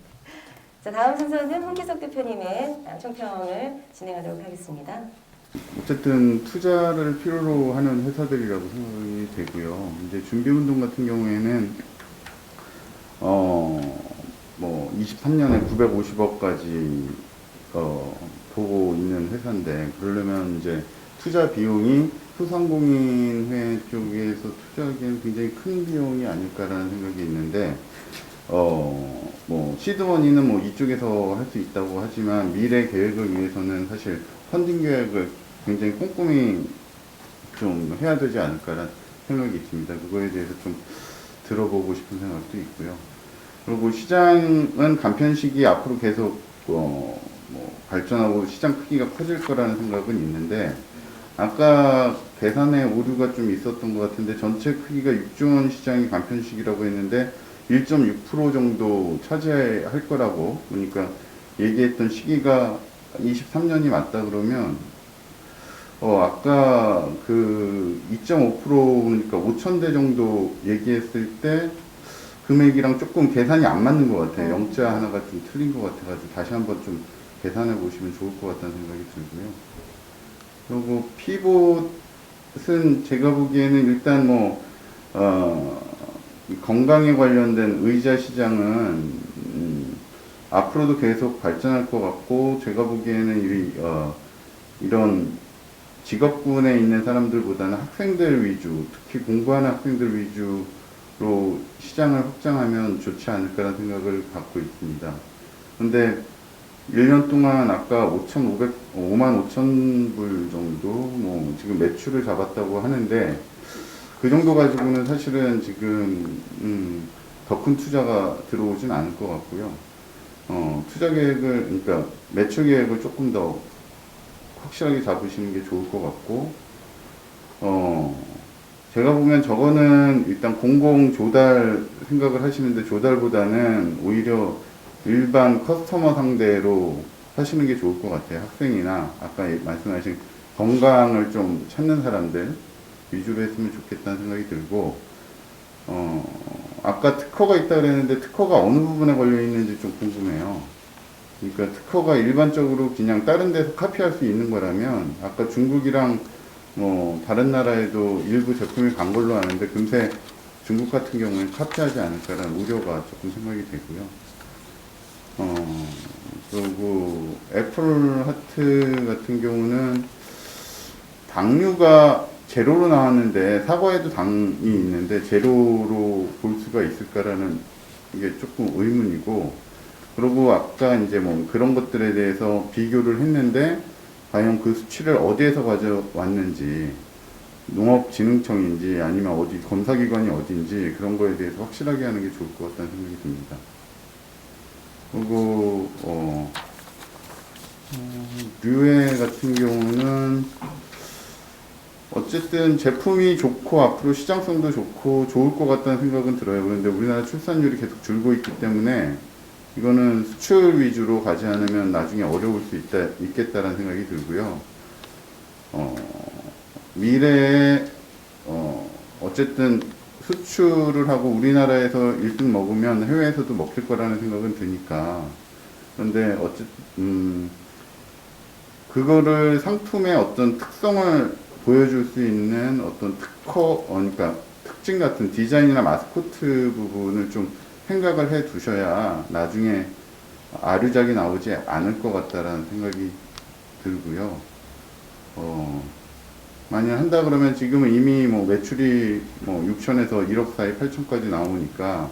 자, 다음 순서는 홍기석 대표님의 총평을 진행하도록 하겠습니다.
어쨌든 투자를 필요로 하는 회사들이라고 생각이 되고요. 이제 준비운동 같은 경우에는 뭐 23년에 950억까지 보고 있는 회사인데 그러려면 이제 투자 비용이 소상공인회 쪽에서 투자하기에는 굉장히 큰 비용이 아닐까라는 생각이 있는데 뭐 시드머니는 뭐 이쪽에서 할 수 있다고 하지만 미래 계획을 위해서는 사실 펀딩 계획을 굉장히 꼼꼼히 좀 해야 되지 않을까라는 생각이 듭니다. 그거에 대해서 좀 들어보고 싶은 생각도 있고요. 그리고 시장은 간편 시기 앞으로 계속 뭐 발전하고 시장 크기가 커질 거라는 생각은 있는데 아까 계산에 오류가 좀 있었던 것 같은데 전체 크기가 6조 원 시장이 간편 시기라고 했는데 1.6% 정도 차지할 거라고 보니까 얘기했던 시기가 23년이 맞다 그러면 아까 그 2.5%니까 5,000대 정도 얘기했을 때 금액이랑 조금 계산이 안 맞는 것 같아요. 영자 하나가 좀 틀린 것 같아가지고 다시 한번 좀 계산해 보시면 좋을 것 같다는 생각이 들고요. 그리고 피봇은 제가 보기에는 일단 뭐 건강에 관련된 의자 시장은 앞으로도 계속 발전할 것 같고 제가 보기에는 이런 직업군에 있는 사람들보다는 학생들 위주, 특히 공부하는 학생들 위주로 시장을 확장하면 좋지 않을까라는 생각을 갖고 있습니다. 근데 1년 동안 아까 5만 5천 불 정도 뭐 지금 매출을 잡았다고 하는데 그 정도 가지고는 사실은 지금 더 큰 투자가 들어오진 않을 것 같고요. 투자 계획을 그러니까 매출 계획을 조금 더 확실하게 잡으시는 게 좋을 것 같고 제가 보면 저거는 일단 공공 조달 생각을 하시는데 조달보다는 오히려 일반 커스터머 상대로 하시는 게 좋을 것 같아요. 학생이나 아까 말씀하신 건강을 좀 찾는 사람들 위주로 했으면 좋겠다는 생각이 들고 아까 특허가 있다 그랬는데 특허가 어느 부분에 걸려 있는지 좀 궁금해요. 그러니까 특허가 일반적으로 그냥 다른 데서 카피할 수 있는 거라면 아까 중국이랑 뭐 다른 나라에도 일부 제품이 간 걸로 아는데 금세 중국 같은 경우는 카피하지 않을까라는 우려가 조금 생각이 되고요. 그리고 애플 하트 같은 경우는 당류가 제로로 나왔는데 사과에도 당이 있는데 제로로 볼 수가 있을까라는 이게 조금 의문이고 그리고 아까 이제 뭐 그런 것들에 대해서 비교를 했는데 과연 그 수치를 어디에서 가져왔는지 농업진흥청인지 아니면 어디 검사기관이 어딘지 그런 거에 대해서 확실하게 하는 게 좋을 것 같다는 생각이 듭니다. 그리고 류에 같은 경우는 어쨌든 제품이 좋고 앞으로 시장성도 좋고 좋을 것 같다는 생각은 들어요. 그런데 우리나라 출산율이 계속 줄고 있기 때문에 이거는 수출 위주로 가지 않으면 나중에 어려울 수 있겠다라는 생각이 들고요. 미래에 어쨌든 수출을 하고 우리나라에서 1등 먹으면 해외에서도 먹힐 거라는 생각은 드니까 그런데 어쨌든 그거를 상품의 어떤 특성을 보여줄 수 있는 어떤 그러니까 특징 같은 디자인이나 마스코트 부분을 좀 생각을 해 두셔야 나중에 아류작이 나오지 않을 것 같다라는 생각이 들고요. 만약 한다 그러면 지금은 이미 뭐 매출이 뭐 6천에서 1억 사이 8천까지 나오니까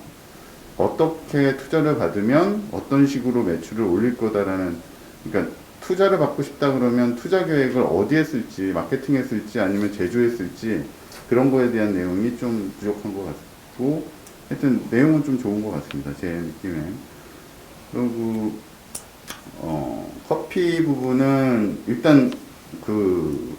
어떻게 투자를 받으면 어떤 식으로 매출을 올릴 거다라는 그러니까 투자를 받고 싶다 그러면 투자 계획을 어디에 쓸지 마케팅에 쓸지 아니면 제조에 쓸지 그런 거에 대한 내용이 좀 부족한 것 같고 하여튼 내용은 좀 좋은 것 같습니다. 제 느낌에. 그리고 커피 부분은 일단 그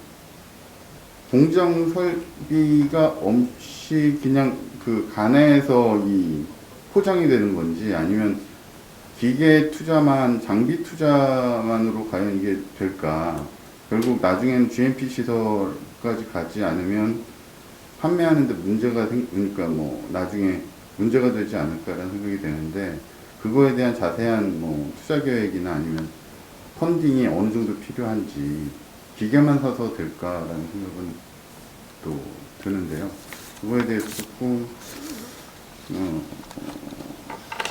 공정 설비가 없이 그냥 그 간에서 이 포장이 되는 건지 아니면 기계 투자만, 장비 투자만으로 과연 이게 될까? 결국 나중에는 GMP 시설까지 가지 않으면 판매하는데 그러니까 뭐 나중에 문제가 되지 않을까라는 생각이 되는데, 그거에 대한 자세한 뭐 투자 계획이나 아니면 펀딩이 어느 정도 필요한지, 기계만 사서 될까라는 생각은 또 드는데요. 그거에 대해서 조금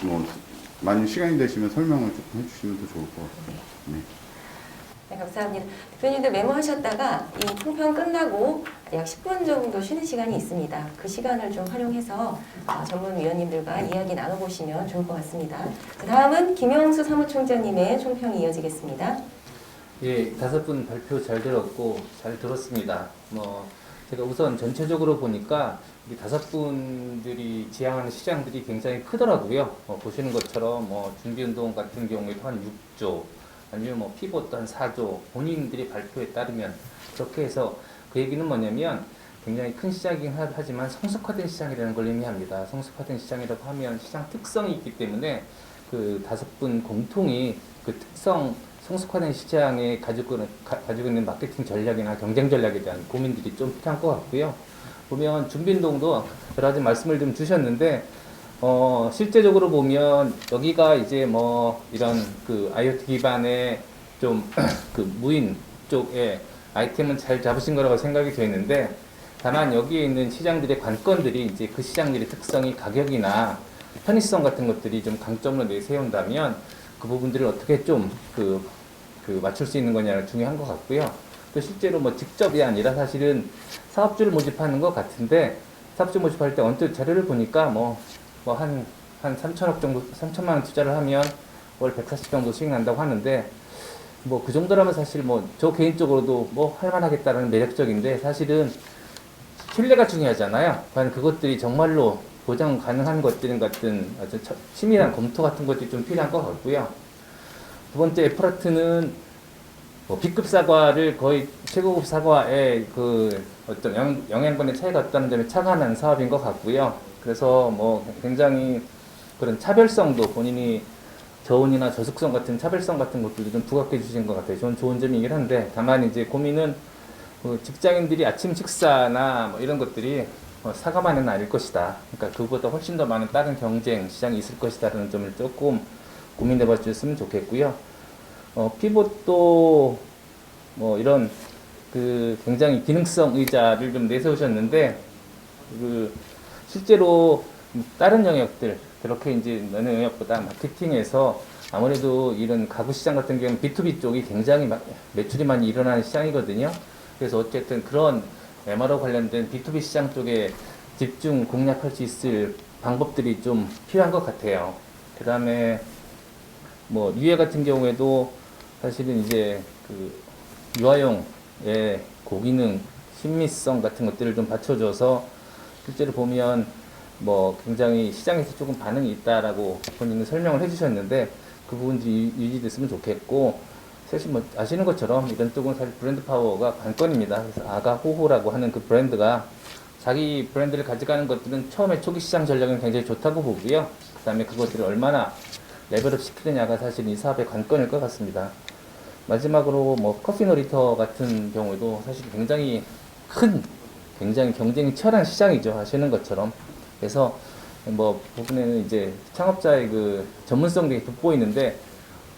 뭐 많이 시간이 되시면 설명을 조금 해주시면 더 좋을 것 같아요. 네.
네, 감사합니다. 대표님들 메모하셨다가 이 통편 끝나고 약 10분 정도 쉬는 시간이 있습니다. 그 시간을 좀 활용해서 전문위원님들과 이야기 나눠보시면 좋을 것 같습니다. 그 다음은 김영수 사무총장님의 총평이 이어지겠습니다.
예, 5분 발표 잘 들었고 잘 들었습니다. 제가 우선 전체적으로 보니까 이 5분들이 지향하는 시장들이 굉장히 크더라고요. 보시는 것처럼 준비운동 같은 경우에도 한 6조, 아니면 피봇도 한 4조, 본인들이 발표에 따르면 그렇게 해서 그 얘기는 뭐냐면 굉장히 큰 시장이긴 하지만 성숙화된 시장이라는 걸 의미합니다. 성숙화된 시장이라고 하면 시장 특성이 있기 때문에 그 5분 공통이 그 특성, 성숙화된 시장에 가지고 있는 마케팅 전략이나 경쟁 전략에 대한 고민들이 좀 필요한 것 같고요. 보면 준비운동도 여러 가지 말씀을 좀 주셨는데, 실제적으로 보면 여기가 이제 이런 그 IoT 기반의 좀 그 무인 쪽에 아이템은 잘 잡으신 거라고 생각이 되는데, 다만 여기에 있는 시장들의 관건들이 이제 그 시장들의 특성이 가격이나 편의성 같은 것들이 좀 강점으로 내세운다면 그 부분들을 어떻게 좀 맞출 수 있는 거냐가 중요한 것 같고요. 또 실제로 직접이 아니라 사실은 사업주를 모집하는 것 같은데, 사업주 모집할 때 언뜻 자료를 보니까 한 3천억 정도, 3천만 원 투자를 하면 월 140 정도 수익 난다고 하는데, 그 정도라면 사실 저 개인적으로도 할만하겠다는 매력적인데, 사실은 신뢰가 중요하잖아요. 과연 그것들이 정말로 보장 가능한 것들 같은 아주 치밀한 검토 같은 것들이 좀 필요한 것 같고요. 두 번째, 애플아트는 B급 사과를 거의 최고급 사과의 그 어떤 영양분의 차이가 없다는 점에 착안한 사업인 것 같고요. 그래서 굉장히 그런 차별성도 본인이 저온이나 저숙성 같은 차별성 같은 것들도 좀 부각해 주신 것 같아요. 저는 좋은 점이긴 한데, 다만 이제 고민은 직장인들이 아침 식사나 이런 것들이 사과만은 아닐 것이다. 그러니까 그보다 훨씬 더 많은 다른 경쟁 시장이 있을 것이다라는 점을 조금 고민해 봐 주셨으면 좋겠고요. 피봇도 이런 그 굉장히 기능성 의자를 좀 내세우셨는데, 실제로 다른 영역들, 그렇게 이제 어느 영역보다 마케팅에서 아무래도 이런 가구 시장 같은 경우는 B2B 쪽이 굉장히 매출이 많이 일어나는 시장이거든요. 그래서 어쨌든 그런 MRO 관련된 B2B 시장 쪽에 집중 공략할 수 있을 방법들이 좀 필요한 것 같아요. 그 다음에 유해 같은 경우에도 사실은 이제 그 유아용의 고기능, 친미성 같은 것들을 좀 받쳐줘서 실제로 보면 굉장히 시장에서 조금 반응이 있다라고 본인은 설명을 해주셨는데, 그 부분들이 유지됐으면 좋겠고, 사실 아시는 것처럼 이런 쪽은 사실 브랜드 파워가 관건입니다. 그래서 아가호호라고 하는 그 브랜드가 자기 브랜드를 가져가는 것들은 처음에 초기 시장 전략은 굉장히 좋다고 보고요. 그 다음에 그것들을 얼마나 레벨업 시키느냐가 사실 이 사업의 관건일 것 같습니다. 마지막으로 커피 놀이터 같은 경우에도 사실 굉장히 굉장히 경쟁이 치열한 시장이죠. 아시는 것처럼. 그래서 부분에는 이제 창업자의 그 전문성이 돋보이는데,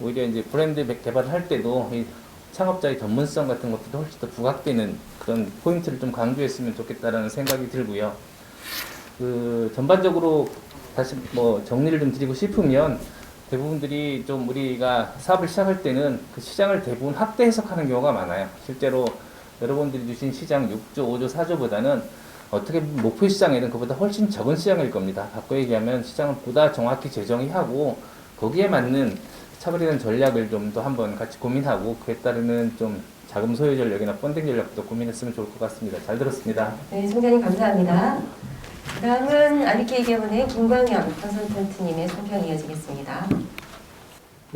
오히려 이제 브랜드 개발을 할 때도 이 창업자의 전문성 같은 것도 훨씬 더 부각되는 그런 포인트를 좀 강조했으면 좋겠다라는 생각이 들고요. 전반적으로 다시 정리를 좀 드리고 싶으면, 대부분들이 좀 우리가 사업을 시작할 때는 그 시장을 대부분 확대 해석하는 경우가 많아요. 실제로 여러분들이 주신 시장 6조, 5조, 4조보다는 어떻게 보면 목표 시장에는 그보다 훨씬 적은 시장일 겁니다. 바꿔 얘기하면 시장을 보다 정확히 재정의 하고 거기에 맞는 차별화된 전략을 좀 더 한번 같이 고민하고, 그에 따르는 좀 자금 소요 전략이나 펀딩 전략도 고민했으면 좋을 것 같습니다. 잘 들었습니다.
네, 총장님 감사합니다. 다음은 아리케이 기업은의 김광현 컨설턴트님의 총평이 이어지겠습니다.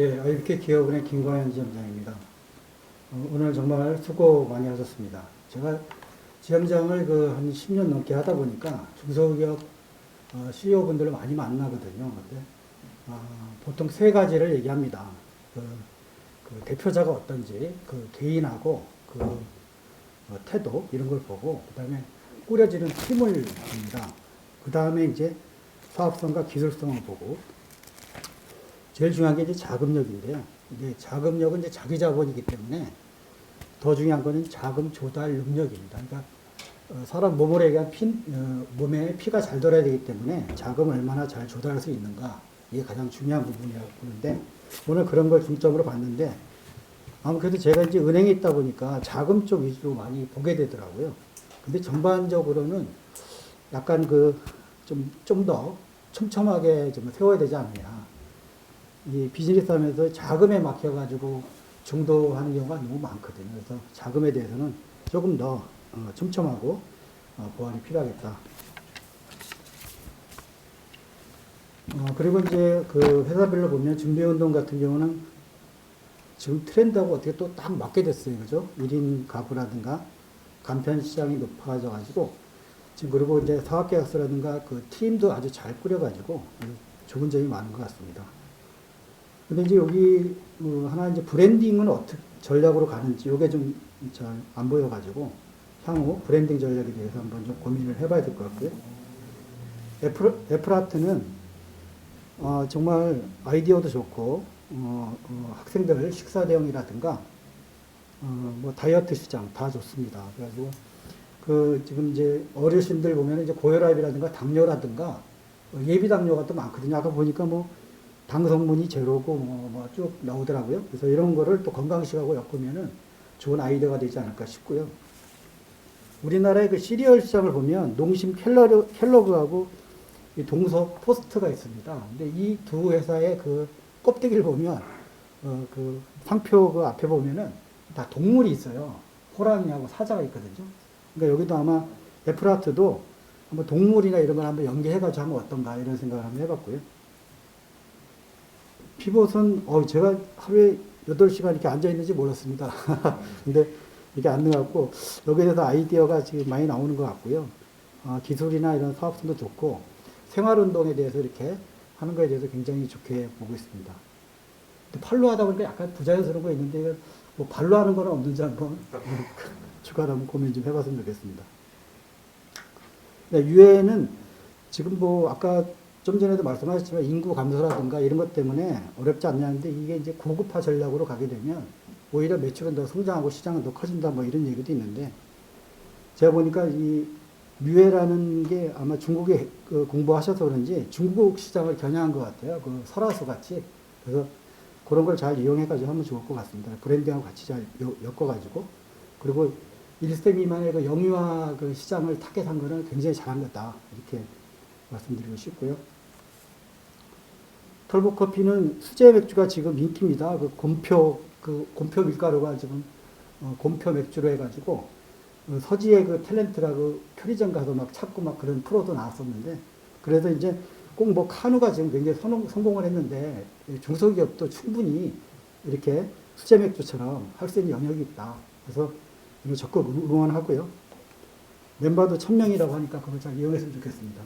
예, 이렇게 기업은행 김광현 지점장입니다. 오늘 정말 수고 많이 하셨습니다. 제가 지점장을 한 10년 넘게 하다 보니까 중소기업 CEO분들을 많이 만나거든요. 근데 보통 세 가지를 얘기합니다. 그 대표자가 어떤지, 그 개인하고 그 태도 이런 걸 보고, 그 다음에 꾸려지는 팀을 봅니다. 그 다음에 이제 사업성과 기술성을 보고, 제일 중요한 게 이제 자금력인데요. 이제 자금력은 이제 자기 자본이기 때문에 더 중요한 거는 자금 조달 능력입니다. 그러니까 사람 몸으로 얘기한 몸에 피가 잘 돌아야 되기 때문에 자금을 얼마나 잘 조달할 수 있는가, 이게 가장 중요한 부분이라고 보는데, 오늘 그런 걸 중점으로 봤는데, 아무래도 제가 이제 은행에 있다 보니까 자금 쪽 위주로 많이 보게 되더라고요. 근데 전반적으로는 약간 좀 더 촘촘하게 좀 세워야 되지 않느냐. 이 비즈니스 하면서 자금에 막혀가지고 중도하는 경우가 너무 많거든요. 그래서 자금에 대해서는 조금 더 촘촘하고 보완이 필요하겠다. 그리고 이제 그 회사별로 보면 준비운동 같은 경우는 지금 트렌드하고 어떻게 또 딱 맞게 됐어요. 그죠? 1인 가구라든가 간편 시장이 높아져가지고 지금, 그리고 이제 사업계약서라든가 그 팀도 아주 잘 꾸려가지고 좋은 점이 많은 것 같습니다. 근데 이제 여기 하나 이제 브랜딩은 어떻게 전략으로 가는지 이게 좀 잘 안 보여가지고 향후 브랜딩 전략에 대해서 한번 좀 고민을 해봐야 될 것 같고요. 애플아트는 정말 아이디어도 좋고 학생들 식사 대용이라든가 뭐 다이어트 시장 다 좋습니다. 그래가지고 지금 이제 어르신들 보면 이제 고혈압이라든가 당뇨라든가 예비 당뇨가 또 많거든요. 아까 보니까 뭐 당 성분이 제로고 뭐 쭉 나오더라고요. 그래서 이런 거를 또 건강식하고 엮으면은 좋은 아이디어가 되지 않을까 싶고요. 우리나라의 그 시리얼 시장을 보면 농심 켈러그하고 이 동서 포스트가 있습니다. 근데 이 두 회사의 그 껍데기를 보면 그 상표 그 앞에 보면은 다 동물이 있어요. 호랑이하고 사자가 있거든요. 그러니까 여기도 아마 애플아트도 한번 동물이나 이런 걸 한번 연계해가지고 하면 어떤가 이런 생각을 한번 해봤고요. 피봇은 제가 하루에 8시간 이렇게 앉아있는지 몰랐습니다. 근데 이게 앉아갖고 여기에 대해서 아이디어가 지금 많이 나오는 것 같고요. 기술이나 이런 사업성도 좋고 생활운동에 대해서 이렇게 하는 거에 대해서 굉장히 좋게 보고 있습니다. 근데 팔로 하다 보니까 약간 부자연스러운 거 있는데 뭐 발로 하는 거는 없는지 한번 추가로 한번 고민 좀 해봤으면 좋겠습니다. 네, 유엔은 지금 뭐 아까 좀 전에도 말씀하셨지만 인구 감소라든가 이런 것 때문에 어렵지 않냐는데 이게 이제 고급화 전략으로 가게 되면 오히려 매출은 더 성장하고 시장은 더 커진다 뭐 이런 얘기도 있는데, 제가 보니까 이 뮤에라는 게 아마 중국에 공부하셔서 그런지 중국 시장을 겨냥한 것 같아요. 그 설화수 같이. 그래서 그런 걸 잘 이용해가지고 하면 좋을 것 같습니다. 브랜딩하고 같이 잘 엮어가지고. 그리고 1세 미만의 그 영유아 그 시장을 타겟한 거는 굉장히 잘한 거다. 이렇게 말씀드리고 싶고요. 털보커피는 수제 맥주가 지금 인기입니다. 곰표 밀가루가 지금 곰표 맥주로 해가지고 서지의 그 탤런트가 그 편의점 가서 막 찾고 막 그런 프로도 나왔었는데, 그래서 이제 꼭 뭐 카누가 지금 굉장히 성공을 했는데 중소기업도 충분히 이렇게 수제 맥주처럼 할 수 있는 영역이 있다. 그래서 이거 적극 응원하고요. 멤버도 1000명이라고 하니까 그걸 잘 이용했으면 좋겠습니다.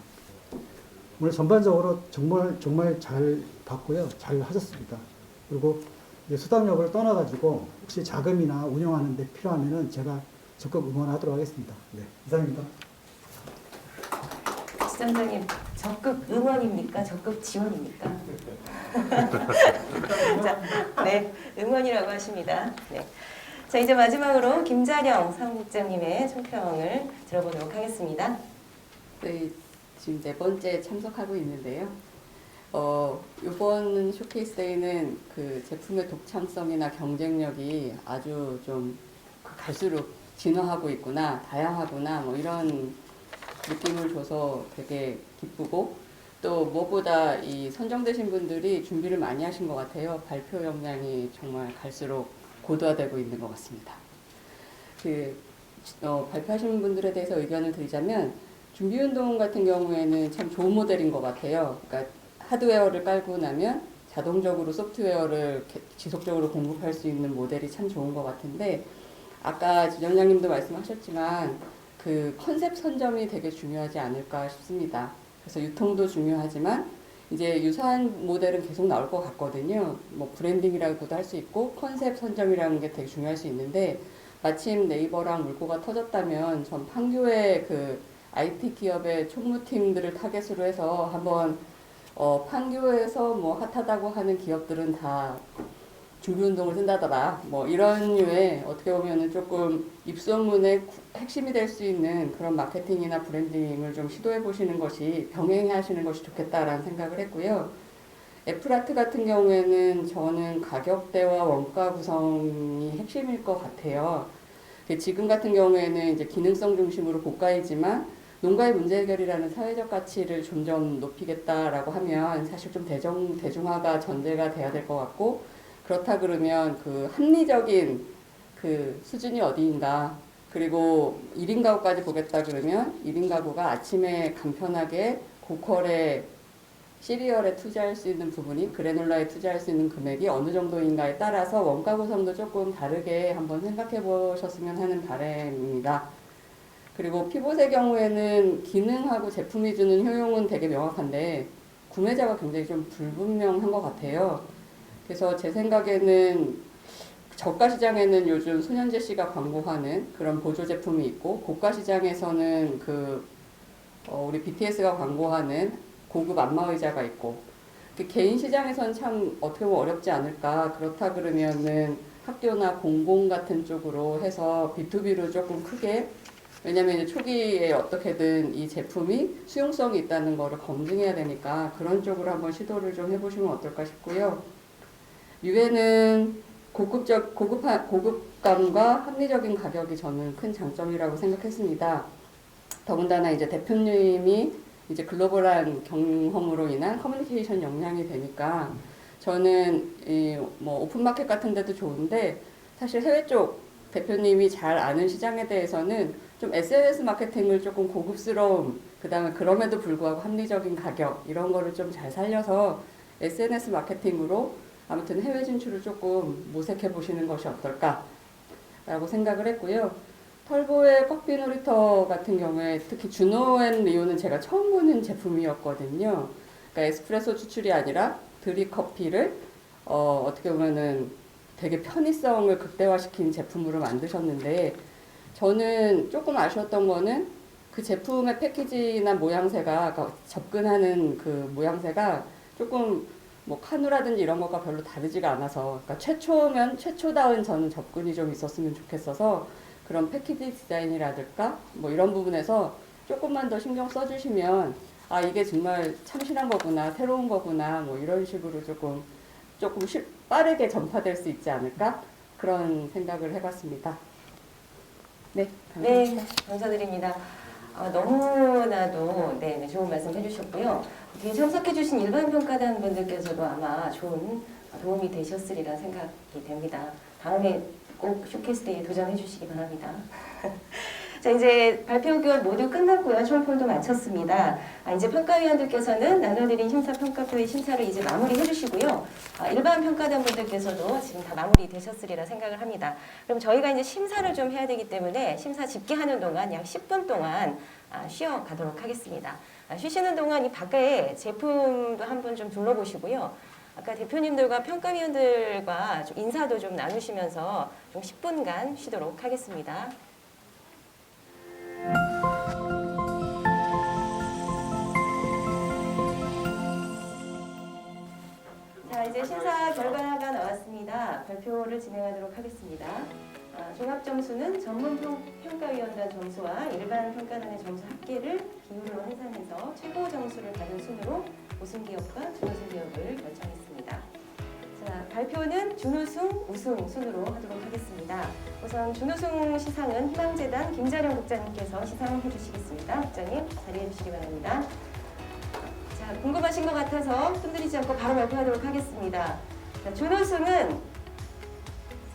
오늘 전반적으로 정말 잘 봤고요. 잘 하셨습니다. 그리고 수당력을 떠나가지고 혹시 자금이나 운영하는 데 필요하면은 제가 적극 응원하도록 하겠습니다. 네, 이상입니다.
지점장님, 적극 응원입니까? 적극 지원입니까? 자, 네, 응원이라고 하십니다. 네. 자, 이제 마지막으로 김자령 사무국장님의 총평을 들어보도록 하겠습니다.
네, 지금 4번째 참석하고 있는데요. 이번 쇼케이스데이는 그 제품의 독창성이나 경쟁력이 아주 좀 갈수록 진화하고 있구나, 다양하구나, 뭐 이런 느낌을 줘서 되게 기쁘고, 또 무엇보다 이 선정되신 분들이 준비를 많이 하신 것 같아요. 발표 역량이 정말 갈수록 고도화되고 있는 것 같습니다. 발표하시는 분들에 대해서 의견을 드리자면, 준비운동 같은 경우에는 참 좋은 모델인 것 같아요. 그러니까 하드웨어를 깔고 나면 자동적으로 소프트웨어를 지속적으로 공급할 수 있는 모델이 참 좋은 것 같은데 아까 지점장님도 말씀하셨지만 그 컨셉 선점이 되게 중요하지 않을까 싶습니다. 그래서 유통도 중요하지만 이제 유사한 모델은 계속 나올 것 같거든요. 뭐 브랜딩이라고도 할 수 있고 컨셉 선점이라는 게 되게 중요할 수 있는데 마침 네이버랑 물꼬가 터졌다면 전 판교의 그 IT 기업의 총무팀들을 타겟으로 해서 한번 판교에서 뭐 핫하다고 하는 기업들은 다 준비운동을 쓴다더라. 뭐 이런 류의 어떻게 보면은 조금 입소문의 핵심이 될 수 있는 그런 마케팅이나 브랜딩을 좀 시도해 보시는 것이 병행하시는 것이 좋겠다라는 생각을 했고요. 애플아트 같은 경우에는 저는 가격대와 원가 구성이 핵심일 것 같아요. 지금 같은 경우에는 이제 기능성 중심으로 고가이지만 농가의 문제 해결이라는 사회적 가치를 점점 높이겠다라고 하면 사실 좀 대중화가 전제가 돼야 될 것 같고 그렇다 그러면 그 합리적인 그 수준이 어디인가 그리고 1인 가구까지 보겠다 그러면 1인 가구가 아침에 간편하게 고퀄의 시리얼에 투자할 수 있는 부분이 그래놀라에 투자할 수 있는 금액이 어느 정도인가에 따라서 원가 구성도 조금 다르게 한번 생각해 보셨으면 하는 바람입니다. 그리고 피봇의 경우에는 기능하고 제품이 주는 효용은 되게 명확한데 구매자가 굉장히 좀 불분명한 것 같아요. 그래서 제 생각에는 저가 시장에는 요즘 손현재 씨가 광고하는 그런 보조 제품이 있고 고가 시장에서는 우리 BTS가 광고하는 고급 안마의자가 있고 개인 시장에서는 참 어떻게 보면 어렵지 않을까. 그렇다 그러면은 학교나 공공 같은 쪽으로 해서 B2B로 조금 크게 왜냐면 이제 초기에 어떻게든 이 제품이 수용성이 있다는 거를 검증해야 되니까 그런 쪽으로 한번 시도를 좀 해보시면 어떨까 싶고요. 유해는 고급감과 합리적인 가격이 저는 큰 장점이라고 생각했습니다. 더군다나 이제 대표님이 이제 글로벌한 경험으로 인한 커뮤니케이션 역량이 되니까 저는 뭐 오픈마켓 같은 데도 좋은데 사실 해외 쪽 대표님이 잘 아는 시장에 대해서는 좀 SNS 마케팅을 조금 고급스러움, 그 다음에 그럼에도 불구하고 합리적인 가격 이런 거를 좀 잘 살려서 SNS 마케팅으로 아무튼 해외 진출을 조금 모색해 보시는 것이 어떨까라고 생각을 했고요. 털보의 커피 놀이터 같은 경우에 특히 주노앤리오는 제가 처음 보는 제품이었거든요. 그러니까 에스프레소 추출이 아니라 드립 커피를 어떻게 보면은 되게 편의성을 극대화시킨 제품으로 만드셨는데 저는 조금 아쉬웠던 거는 그 제품의 패키지나 모양새가 그러니까 접근하는 그 모양새가 조금 뭐 카누라든지 이런 것과 별로 다르지가 않아서 그러니까 최초면 최초다운 저는 접근이 좀 있었으면 좋겠어서 그런 패키지 디자인이라든가 뭐 이런 부분에서 조금만 더 신경 써주시면 아 이게 정말 참신한 거구나 새로운 거구나 뭐 이런 식으로 조금 빠르게 전파될 수 있지 않을까 그런 생각을 해봤습니다. 네, 감사합니다.
네, 감사드립니다. 너무나도 좋은 말씀 해주셨고요. 참석해주신 일반 평가단 분들께서도 아마 좋은 도움이 되셨으리라 생각이 됩니다. 다음에 꼭 쇼케이스데이에 도전해 주시기 바랍니다. 자, 이제 발표 교원 모두 끝났고요. 총평도 마쳤습니다. 이제 평가위원들께서는 나눠드린 심사평가표의 심사를 이제 마무리해 주시고요. 일반 평가단 분들께서도 지금 다 마무리 되셨으리라 생각을 합니다. 그럼 저희가 이제 심사를 좀 해야 되기 때문에 심사 집계하는 동안 약 10분 동안 쉬어 가도록 하겠습니다. 쉬시는 동안 이 밖에 제품도 한번 좀 둘러보시고요. 아까 대표님들과 평가위원들과 좀 인사도 좀 나누시면서 좀 10분간 쉬도록 하겠습니다. 자, 이제 심사 결과가 나왔습니다. 발표를 진행하도록 하겠습니다. 종합점수는 전문평가위원단 점수와 일반 평가단의 점수 합계를 비율로 환산해서 최고 점수를 받은 순으로 우승기업과 준우승기업을 결정했습니다. 자, 발표는 준우승, 우승 순으로 하도록 하겠습니다. 우선 준우승 시상은 희망재단 김자령 국장님께서 시상해 주시겠습니다. 국장님 자리해 주시기 바랍니다. 자, 궁금하신 것 같아서 흔들리지 않고 바로 발표하도록 하겠습니다. 자, 준우승은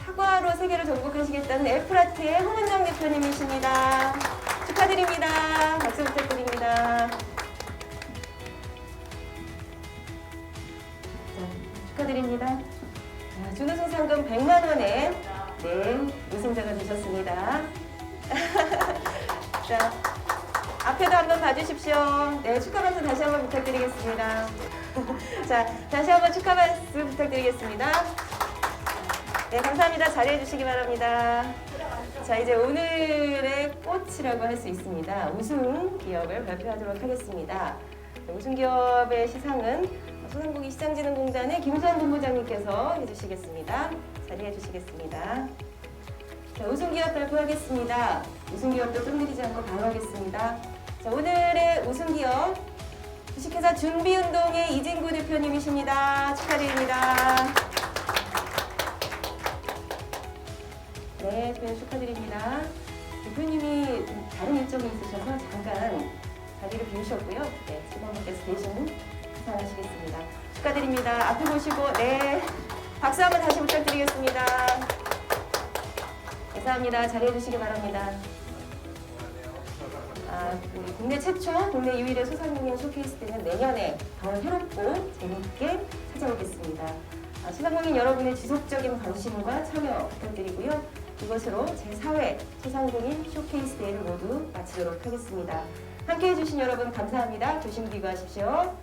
사과로 세계를 정복하시겠다는 애플아트의 홍은정 대표님이십니다. 축하드립니다. 박수 부탁드립니다. 자, 축하드립니다. 준우승 상금 100만 원에 우승자가 되셨습니다. 자, 앞에도 한번 봐주십시오. 축하 박수 다시 한번 부탁드리겠습니다. 자, 다시 한번 축하 박수 부탁드리겠습니다. 감사합니다. 자리해 주시기 바랍니다. 자, 이제 오늘의 꽃이라고 할 수 있습니다. 우승 기업을 발표하도록 하겠습니다. 우승 기업의 시상은 소상공인 시장진흥공단의 김수환 본부장님께서 해주시겠습니다. 자리해 주시겠습니다. 자, 우승 기업 발표하겠습니다. 우승 기업도 좀 느리지 않고 바로 하겠습니다. 자, 오늘의 우승 기업 주식회사 준비운동의 이진구 대표님이십니다. 축하드립니다. 대표님 축하드립니다. 대표님이 다른 일정이 있으셔서 잠깐 자리를 비우셨고요. 직원분께서 대신 수상하시겠습니다. 축하드립니다. 앞에 보시고 박수 한번 다시 부탁드리겠습니다. 감사합니다. 자리해 주시기 바랍니다. 우리 국내 최초, 국내 유일의 소상공인 쇼케이스 때는 내년에 더 새롭고 재밌게 찾아오겠습니다. 소상공인 여러분의 지속적인 관심과 참여 부탁드리고요. 이것으로 제4회 소상공인 쇼케이스 대회를 모두 마치도록 하겠습니다. 함께해 주신 여러분 감사합니다. 조심 귀가하십시오.